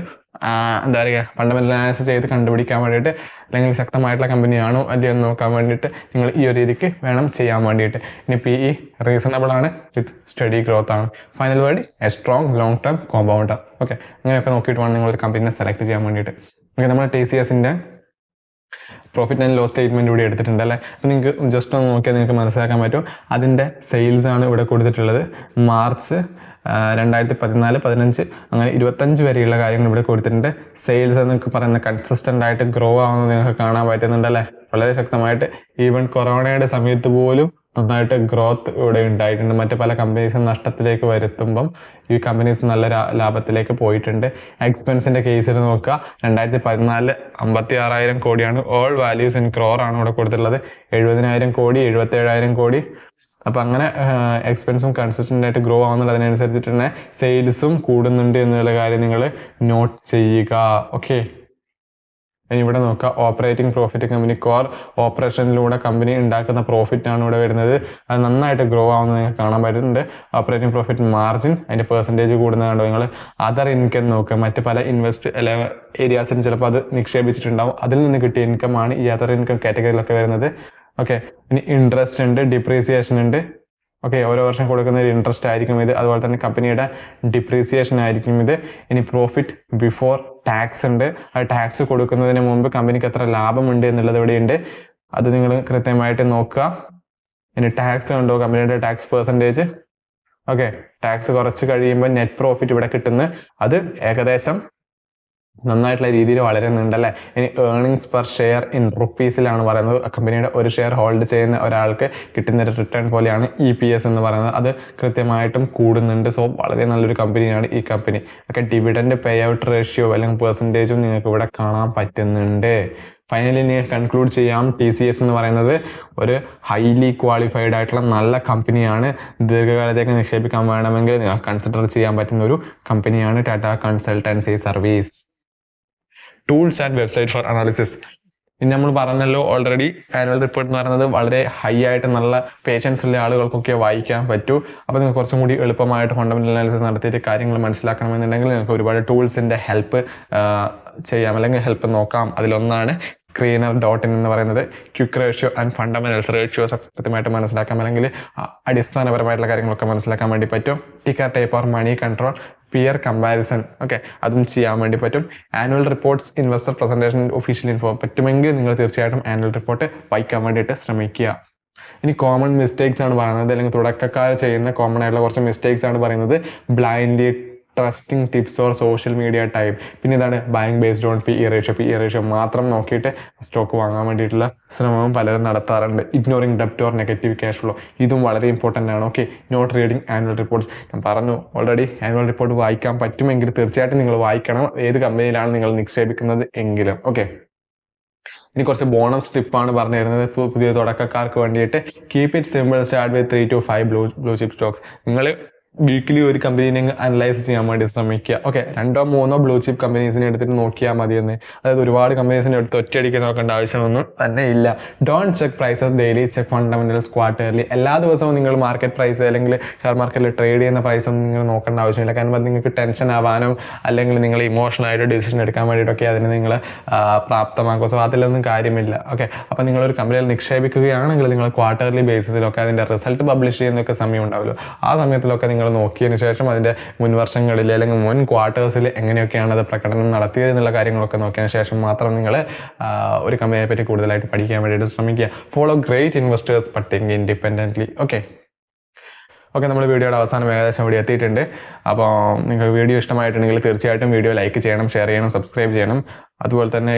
എന്താ പറയുക, ഫണ്ടമെന്റൽ അനാലിസിസ് ചെയ്ത് കണ്ടുപിടിക്കാൻ വേണ്ടിയിട്ട്, അല്ലെങ്കിൽ ശക്തമായിട്ടുള്ള കമ്പനിയാണോ അല്ലയോ എന്ന് നോക്കാൻ വേണ്ടിയിട്ട് നിങ്ങൾ ഈ ഒരു രീതിക്ക് വേണം ചെയ്യാൻ വേണ്ടിയിട്ട്. ഇനി PE റീസണബിൾ ആണ്, വിത്ത് സ്റ്റഡി ഗ്രോത്ത് ആണ്. Final word A strong long term compounder. Okay, അങ്ങനെയൊക്കെ നോക്കിയിട്ട് വേണം നിങ്ങളൊരു കമ്പനിനെ സെലക്ട് ചെയ്യാൻ വേണ്ടിയിട്ട്. ഓക്കെ, നമ്മൾ TCSൻ്റെ പ്രോഫിറ്റ് ആൻഡ് ലോസ് സ്റ്റേറ്റ്മെൻറ്റ് ഇവിടെ എടുത്തിട്ടുണ്ട് അല്ലേ. അപ്പോൾ നിങ്ങൾക്ക് ജസ്റ്റ് ഒന്ന് നോക്കിയാൽ നിങ്ങൾക്ക് മനസ്സിലാക്കാൻ പറ്റും. അതിൻ്റെ സെയിൽസ് ആണ് ഇവിടെ കൊടുത്തിട്ടുള്ളത്. മാർച്ച് 2014, 15 അങ്ങനെ 25 വരെയുള്ള കാര്യങ്ങൾ ഇവിടെ കൊടുത്തിട്ടുണ്ട്. സെയിൽസ് എന്നൊക്കെ പറയുന്ന കൺസിസ്റ്റൻ്റ് ആയിട്ട് ഗ്രോ ആവുന്നത് നിങ്ങൾക്ക് കാണാൻ പറ്റുന്നുണ്ടല്ലേ, വളരെ ശക്തമായിട്ട്. ഈവൻ കൊറോണയുടെ സമയത്ത് പോലും നന്നായിട്ട് ഗ്രോത്ത് ഇവിടെ ഉണ്ടായിട്ടുണ്ട്. മറ്റ് പല കമ്പനീസും നഷ്ടത്തിലേക്ക് വരുത്തുമ്പം ഈ കമ്പനീസ് നല്ല ലാഭത്തിലേക്ക് പോയിട്ടുണ്ട്. എക്സ്പെൻസിൻ്റെ കേസിൽ നോക്കുക, 2014 56,000 കോടിയാണ്. ഓൾ വാല്യൂസ് ഇൻ ക്രോർ ആണ് ഇവിടെ കൊടുത്തിട്ടുള്ളത്. 70,000 കോടി, 77,000 കോടി. അപ്പം അങ്ങനെ എക്സ്പെൻസും കൺസിസ്റ്റൻ്റ് ആയിട്ട് ഗ്രോ ആവുന്നുണ്ട്. അതിനനുസരിച്ചിട്ട് തന്നെ സെയിൽസും കൂടുന്നുണ്ട് എന്നുള്ള കാര്യം നിങ്ങൾ നോട്ട് ചെയ്യുക. ഓക്കെ, ഇനി ഇവിടെ നോക്കുക, ഓപ്പറേറ്റിംഗ് പ്രോഫിറ്റ് കമ്പനി കോർ ഓപ്പറേഷനിലൂടെ കമ്പനി ഉണ്ടാക്കുന്ന പ്രോഫിറ്റ് ആണ് ഇവിടെ വരുന്നത്. അത് നന്നായിട്ട് ഗ്രോ ആവുന്നത് നിങ്ങൾക്ക് കാണാൻ പറ്റുന്നുണ്ട്. ഓപ്പറേറ്റിംഗ് പ്രോഫിറ്റ് മാർജിൻ അതിൻ്റെ പെർസെൻറ്റേജ് കൂടുന്നത് കണ്ടോ നിങ്ങൾ. അതർ ഇൻകം നോക്കുക, മറ്റ് പല ഏരിയാസിന് ചിലപ്പോൾ അത് നിക്ഷേപിച്ചിട്ടുണ്ടാവും, അതിൽ നിന്ന് കിട്ടിയ ഇൻകം ആണ് ഈ അതർ ഇൻകം കാറ്റഗറിയിലൊക്കെ വരുന്നത്. ഓക്കെ, ഇനി ഇൻട്രസ്റ്റ് ഉണ്ട്, ഡിപ്രീസിയേഷൻ ഉണ്ട്. ഓക്കെ, ഓരോ വർഷം കൊടുക്കുന്ന ഒരു ഇൻട്രസ്റ്റ് ആയിരിക്കും ഇത്. അതുപോലെ തന്നെ കമ്പനിയുടെ ഡിപ്രീസിയേഷൻ ആയിരിക്കും ഇത്. ഇനി പ്രോഫിറ്റ് ബിഫോർ ടാക്സ് ഉണ്ട്. ആ ടാക്സ് കൊടുക്കുന്നതിന് മുമ്പ് കമ്പനിക്ക് എത്ര ലാഭമുണ്ട് എന്നുള്ളത് ഇവിടെ ഉണ്ട്. അത് നിങ്ങൾ കൃത്യമായിട്ട് നോക്കുക. ഇനി ടാക്സ് ഉണ്ടോ, കമ്പനിയുടെ ടാക്സ് പെർസെൻറ്റേജ്. ഓക്കെ, ടാക്സ് കുറച്ച് കഴിയുമ്പോൾ നെറ്റ് പ്രോഫിറ്റ് ഇവിടെ കിട്ടുന്നത് അത് ഏകദേശം നന്നായിട്ടുള്ള രീതിയിൽ വളരുന്നുണ്ടല്ലേ. ഇനി ഏർണിങ്സ് പെർ ഷെയർ ഇൻ റുപ്പീസിലാണ് പറയുന്നത്. കമ്പനിയുടെ ഒരു ഷെയർ ഹോൾഡ് ചെയ്യുന്ന ഒരാൾക്ക് കിട്ടുന്ന ഒരു റിട്ടേൺ പോലെയാണ് EPS എന്ന് പറയുന്നത്. അത് കൃത്യമായിട്ടും കൂടുന്നുണ്ട്. സോ വളരെ നല്ലൊരു കമ്പനിയാണ് ഈ കമ്പനി. ഒക്കെ ഡിവിഡൻഡ് പേ ഔട്ട് റേഷ്യോ അല്ലെങ്കിൽ പെർസെൻറ്റേജും നിങ്ങൾക്ക് ഇവിടെ കാണാൻ പറ്റുന്നുണ്ട്. ഫൈനലി നിങ്ങൾക്ക് കൺക്ലൂഡ് ചെയ്യാം, TCS എന്ന് പറയുന്നത് ഒരു ഹൈലി ക്വാളിഫൈഡ് ആയിട്ടുള്ള നല്ല കമ്പനിയാണ്. ദീർഘകാലത്തേക്ക് നിക്ഷേപിക്കാൻ വേണമെങ്കിൽ നിങ്ങൾക്ക് കൺസിഡർ ചെയ്യാൻ പറ്റുന്ന ഒരു കമ്പനിയാണ് Tata consultancy service. Tools and website four analysis. ഇനി നമ്മൾ പറഞ്ഞല്ലോ ഓൾറെഡി ആനുവൽ റിപ്പോർട്ട് എന്ന് പറയുന്നത് വളരെ ഹൈ ആയിട്ട് നല്ല പേഷ്യൻസ് ഉള്ള ആളുകൾക്കൊക്കെ വായിക്കാൻ പറ്റൂ. അപ്പോൾ നിങ്ങൾക്ക് കുറച്ചും കൂടി എളുപ്പമായിട്ട് ഫണ്ടമെന്റൽ അനാലിസിസ് നടത്തിയിട്ട് കാര്യങ്ങൾ മനസ്സിലാക്കണമെന്നുണ്ടെങ്കിൽ നിങ്ങൾക്ക് ഒരുപാട് ടൂൾസിൻ്റെ ഹെൽപ്പ് ചെയ്യാം, അല്ലെങ്കിൽ ഹെൽപ്പ് നോക്കാം. അതിലൊന്നാണ് screener.in എന്ന് പറയുന്നത്. Quick ratio and fundamentals ratios കൃത്യമായിട്ട് മനസ്സിലാക്കാം, അല്ലെങ്കിൽ അടിസ്ഥാനപരമായിട്ടുള്ള കാര്യങ്ങളൊക്കെ മനസ്സിലാക്കാൻ വേണ്ടി പറ്റും. Ticker type or Moneycontrol, peer comparison, okay, അതും ചെയ്യാൻ വേണ്ടി പറ്റും. Annual reports, investor presentation, official info പറ്റുമെങ്കിൽ നിങ്ങൾ തീർച്ചയായിട്ടും ആനുവൽ റിപ്പോർട്ട് വായിക്കാൻ വേണ്ടിയിട്ട് ശ്രമിക്കുക. ഇനി കോമൺ മിസ്റ്റേക്സ് ആണ് പറയുന്നത്, അല്ലെങ്കിൽ തുടക്കക്കാർ ചെയ്യുന്ന കോമൺ ആയിട്ടുള്ള കുറച്ച് മിസ്റ്റേക്സ് ആണ് പറയുന്നത്. Blindly trusting tips or social media type. പിന്നെ ഇതാണ് buying based on PE ratio മാത്രം നോക്കിയിട്ട് സ്റ്റോക്ക് വാങ്ങാൻ വേണ്ടിയിട്ടുള്ള ശ്രമവും പലരും നടത്താറുണ്ട്. ഇഗ്നോറിംഗ് ഡെപ്റ്റ് ഓർ നെഗറ്റീവ് ക്യാഷ് ഫ്ലോ, ഇതും വളരെ ഇമ്പോർട്ടൻ്റ് ആണ്. Okay, not reading annual reports. ഞാൻ പറഞ്ഞു ഓൾറെഡി, ആനുവൽ റിപ്പോർട്ട് വായിക്കാൻ പറ്റുമെങ്കിൽ തീർച്ചയായിട്ടും നിങ്ങൾ വായിക്കണം, ഏത് കമ്പനിയിലാണ് നിങ്ങൾ നിക്ഷേപിക്കുന്നത് എങ്കിലും. ഓക്കെ, ഇനി കുറച്ച് ബോണസ് ടിപ്പാണ് പറഞ്ഞു തരുന്നത് പുതിയ തുടക്കക്കാർക്ക് വേണ്ടിയിട്ട്. Keep it simple, start with 3 to 5 blue chip stocks. നിങ്ങൾ വീക്കിലി ഒരു കമ്പനീനെ അനലൈസ് ചെയ്യാൻ വേണ്ടി ശ്രമിക്കുക. ഓക്കെ, 2-3 ബ്ലൂ ചിപ്പ് കമ്പനീസിനെ എടുത്തിട്ട് നോക്കിയാൽ മതിയെന്ന്. അതായത് ഒരുപാട് കമ്പനീസിനെ എടുത്ത് ഒറ്റയടിക്ക് നോക്കേണ്ട ആവശ്യമൊന്നും തന്നെ ഇല്ല. Don't check prices daily, check fundamentals quarterly. എല്ലാ ദിവസവും നിങ്ങൾ മാർക്കറ്റ് പ്രൈസ് അല്ലെങ്കിൽ ഷെയർ മാർക്കറ്റിൽ ട്രേഡ് ചെയ്യുന്ന പ്രൈസ് ഒന്നും നിങ്ങൾ നോക്കേണ്ട ആവശ്യമില്ല. കാരണം അത് നിങ്ങൾക്ക് ടെൻഷൻ ആവാനോ അല്ലെങ്കിൽ നിങ്ങൾ ഇമോഷണലായിട്ട് ഡിസിഷൻ എടുക്കാൻ വേണ്ടിയിട്ടൊക്കെ അതിനെ നിങ്ങൾ പ്രാപ്തമാക്കുക. സോ അതിലൊന്നും കാര്യമില്ല. ഓക്കെ, അപ്പോൾ നിങ്ങളൊരു കമ്പനിയിൽ നിക്ഷേപിക്കുകയാണെങ്കിൽ നിങ്ങൾ ക്വാർട്ടർലി ബേസിസിലൊക്കെ അതിൻ്റെ റിസൾട്ട് പബ്ലിഷ് ചെയ്യുന്നൊക്കെ സമയം ഉണ്ടാവുമല്ലോ, ആ സമയത്തിലൊക്കെ നിങ്ങൾ നോക്കിയതിന് ശേഷം അതിൻ്റെ മുൻ വർഷങ്ങളിൽ അല്ലെങ്കിൽ മുൻ ക്വാർട്ടേഴ്സിൽ എങ്ങനെയൊക്കെയാണ് അത് പ്രകടനം നടത്തിയത് എന്നുള്ള കാര്യങ്ങളൊക്കെ നോക്കിയതിന് ശേഷം മാത്രം നിങ്ങൾ ഒരു കമ്പനിയെ പറ്റി കൂടുതലായിട്ട് പഠിക്കാൻ വേണ്ടിയിട്ട് ശ്രമിക്കുക. Follow great investors but think independently. Okay, നമ്മൾ വീഡിയോയുടെ അവസാനം ഏകദേശം ഇവിടെ എത്തിയിട്ടുണ്ട്. അപ്പോൾ നിങ്ങൾക്ക് വീഡിയോ ഇഷ്ടമായിട്ടുണ്ടെങ്കിൽ തീർച്ചയായിട്ടും വീഡിയോ ലൈക്ക് ചെയ്യണം, ഷെയർ ചെയ്യണം, സബ്സ്ക്രൈബ് ചെയ്യണം. അതുപോലെ തന്നെ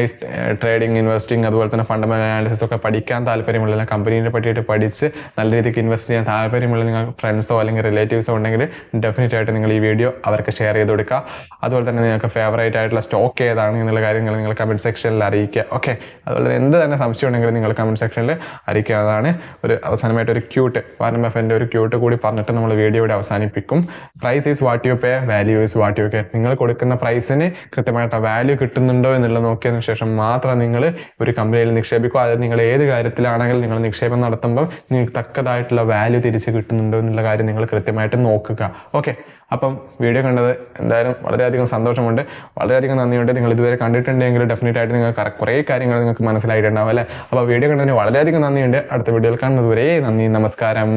ട്രേഡിംഗ്, ഇൻവെസ്റ്റിംഗ്, അതുപോലെ തന്നെ ഫണ്ടമെന്റൽ അനാലിസിസ് ഒക്കെ പഠിക്കാൻ താല്പര്യമുള്ള, കമ്പനീനെ പറ്റിയിട്ട് പഠിച്ച് നല്ല രീതിക്ക് ഇൻവെസ്റ്റ് ചെയ്യാൻ താല്പര്യമുള്ള നിങ്ങൾ ഫ്രണ്ട്സോ അല്ലെങ്കിൽ റിലേറ്റീവ്സോ ഉണ്ടെങ്കിൽ ഡെഫിനറ്റ് ആയിട്ട് നിങ്ങൾ ഈ വീഡിയോ അവർക്ക് ഷെയർ ചെയ്ത് കൊടുക്കുക. അതുപോലെ തന്നെ നിങ്ങൾക്ക് ഫേവറേറ്റ് ആയിട്ടുള്ള സ്റ്റോക്ക് ഏതാണ് എന്നുള്ള കാര്യങ്ങൾ നിങ്ങൾ കമൻറ്റ് സെക്ഷനിൽ അറിയിക്കുക. ഓക്കെ, അതുപോലെ തന്നെ എന്ത് തന്നെ സംശയം ഉണ്ടെങ്കിലും നിങ്ങൾ കമൻറ്റ് സെക്ഷനിൽ അറിയിക്കാവുന്നതാണ്. ഒരു അവസാനമായിട്ട് ഒരു ക്യൂട്ട് വാരൻ ബഫറ്റിൻ്റെ ഒരു ക്യൂട്ട് കൂടി പറഞ്ഞിട്ട് നമ്മൾ വീഡിയോയുടെ അവസാനിപ്പിക്കും. Price is what you pay, value is what you get. നിങ്ങൾ കൊടുക്കുന്ന പ്രൈസിന് കൃത്യമായിട്ട് വാല്യൂ കിട്ടുന്നുണ്ടോ എന്നുള്ള നോക്കിയതിനു ശേഷം മാത്രം നിങ്ങൾ ഒരു കമ്പനിയിൽ നിക്ഷേപിക്കുക. അതായത് നിങ്ങൾ ഏത് കാര്യത്തിലാണെങ്കിലും നിങ്ങൾ നിക്ഷേപം നടത്തുമ്പോൾ നിങ്ങൾക്ക് തക്കതായിട്ടുള്ള വാല്യൂ തിരിച്ച് കിട്ടുന്നുണ്ടോ എന്നുള്ള കാര്യം നിങ്ങൾ കൃത്യമായിട്ട് നോക്കുക. ഓക്കെ, അപ്പം വീഡിയോ കണ്ടത് എന്തായാലും വളരെയധികം സന്തോഷമുണ്ട്, വളരെയധികം നന്ദിയുണ്ട്. നിങ്ങൾ ഇതുവരെ കണ്ടിട്ടുണ്ടെങ്കിൽ ഡെഫിനറ്റ് ആയിട്ട് നിങ്ങൾക്ക് കുറേ കാര്യങ്ങൾ നിങ്ങൾക്ക് മനസ്സിലായിട്ടുണ്ടാവും അല്ലേ. അപ്പോൾ വീഡിയോ കണ്ടതിന് വളരെയധികം നന്ദിയുണ്ട്. അടുത്ത വീഡിയോയിൽ കാണുന്നത് വരെ നന്ദി, നമസ്കാരം.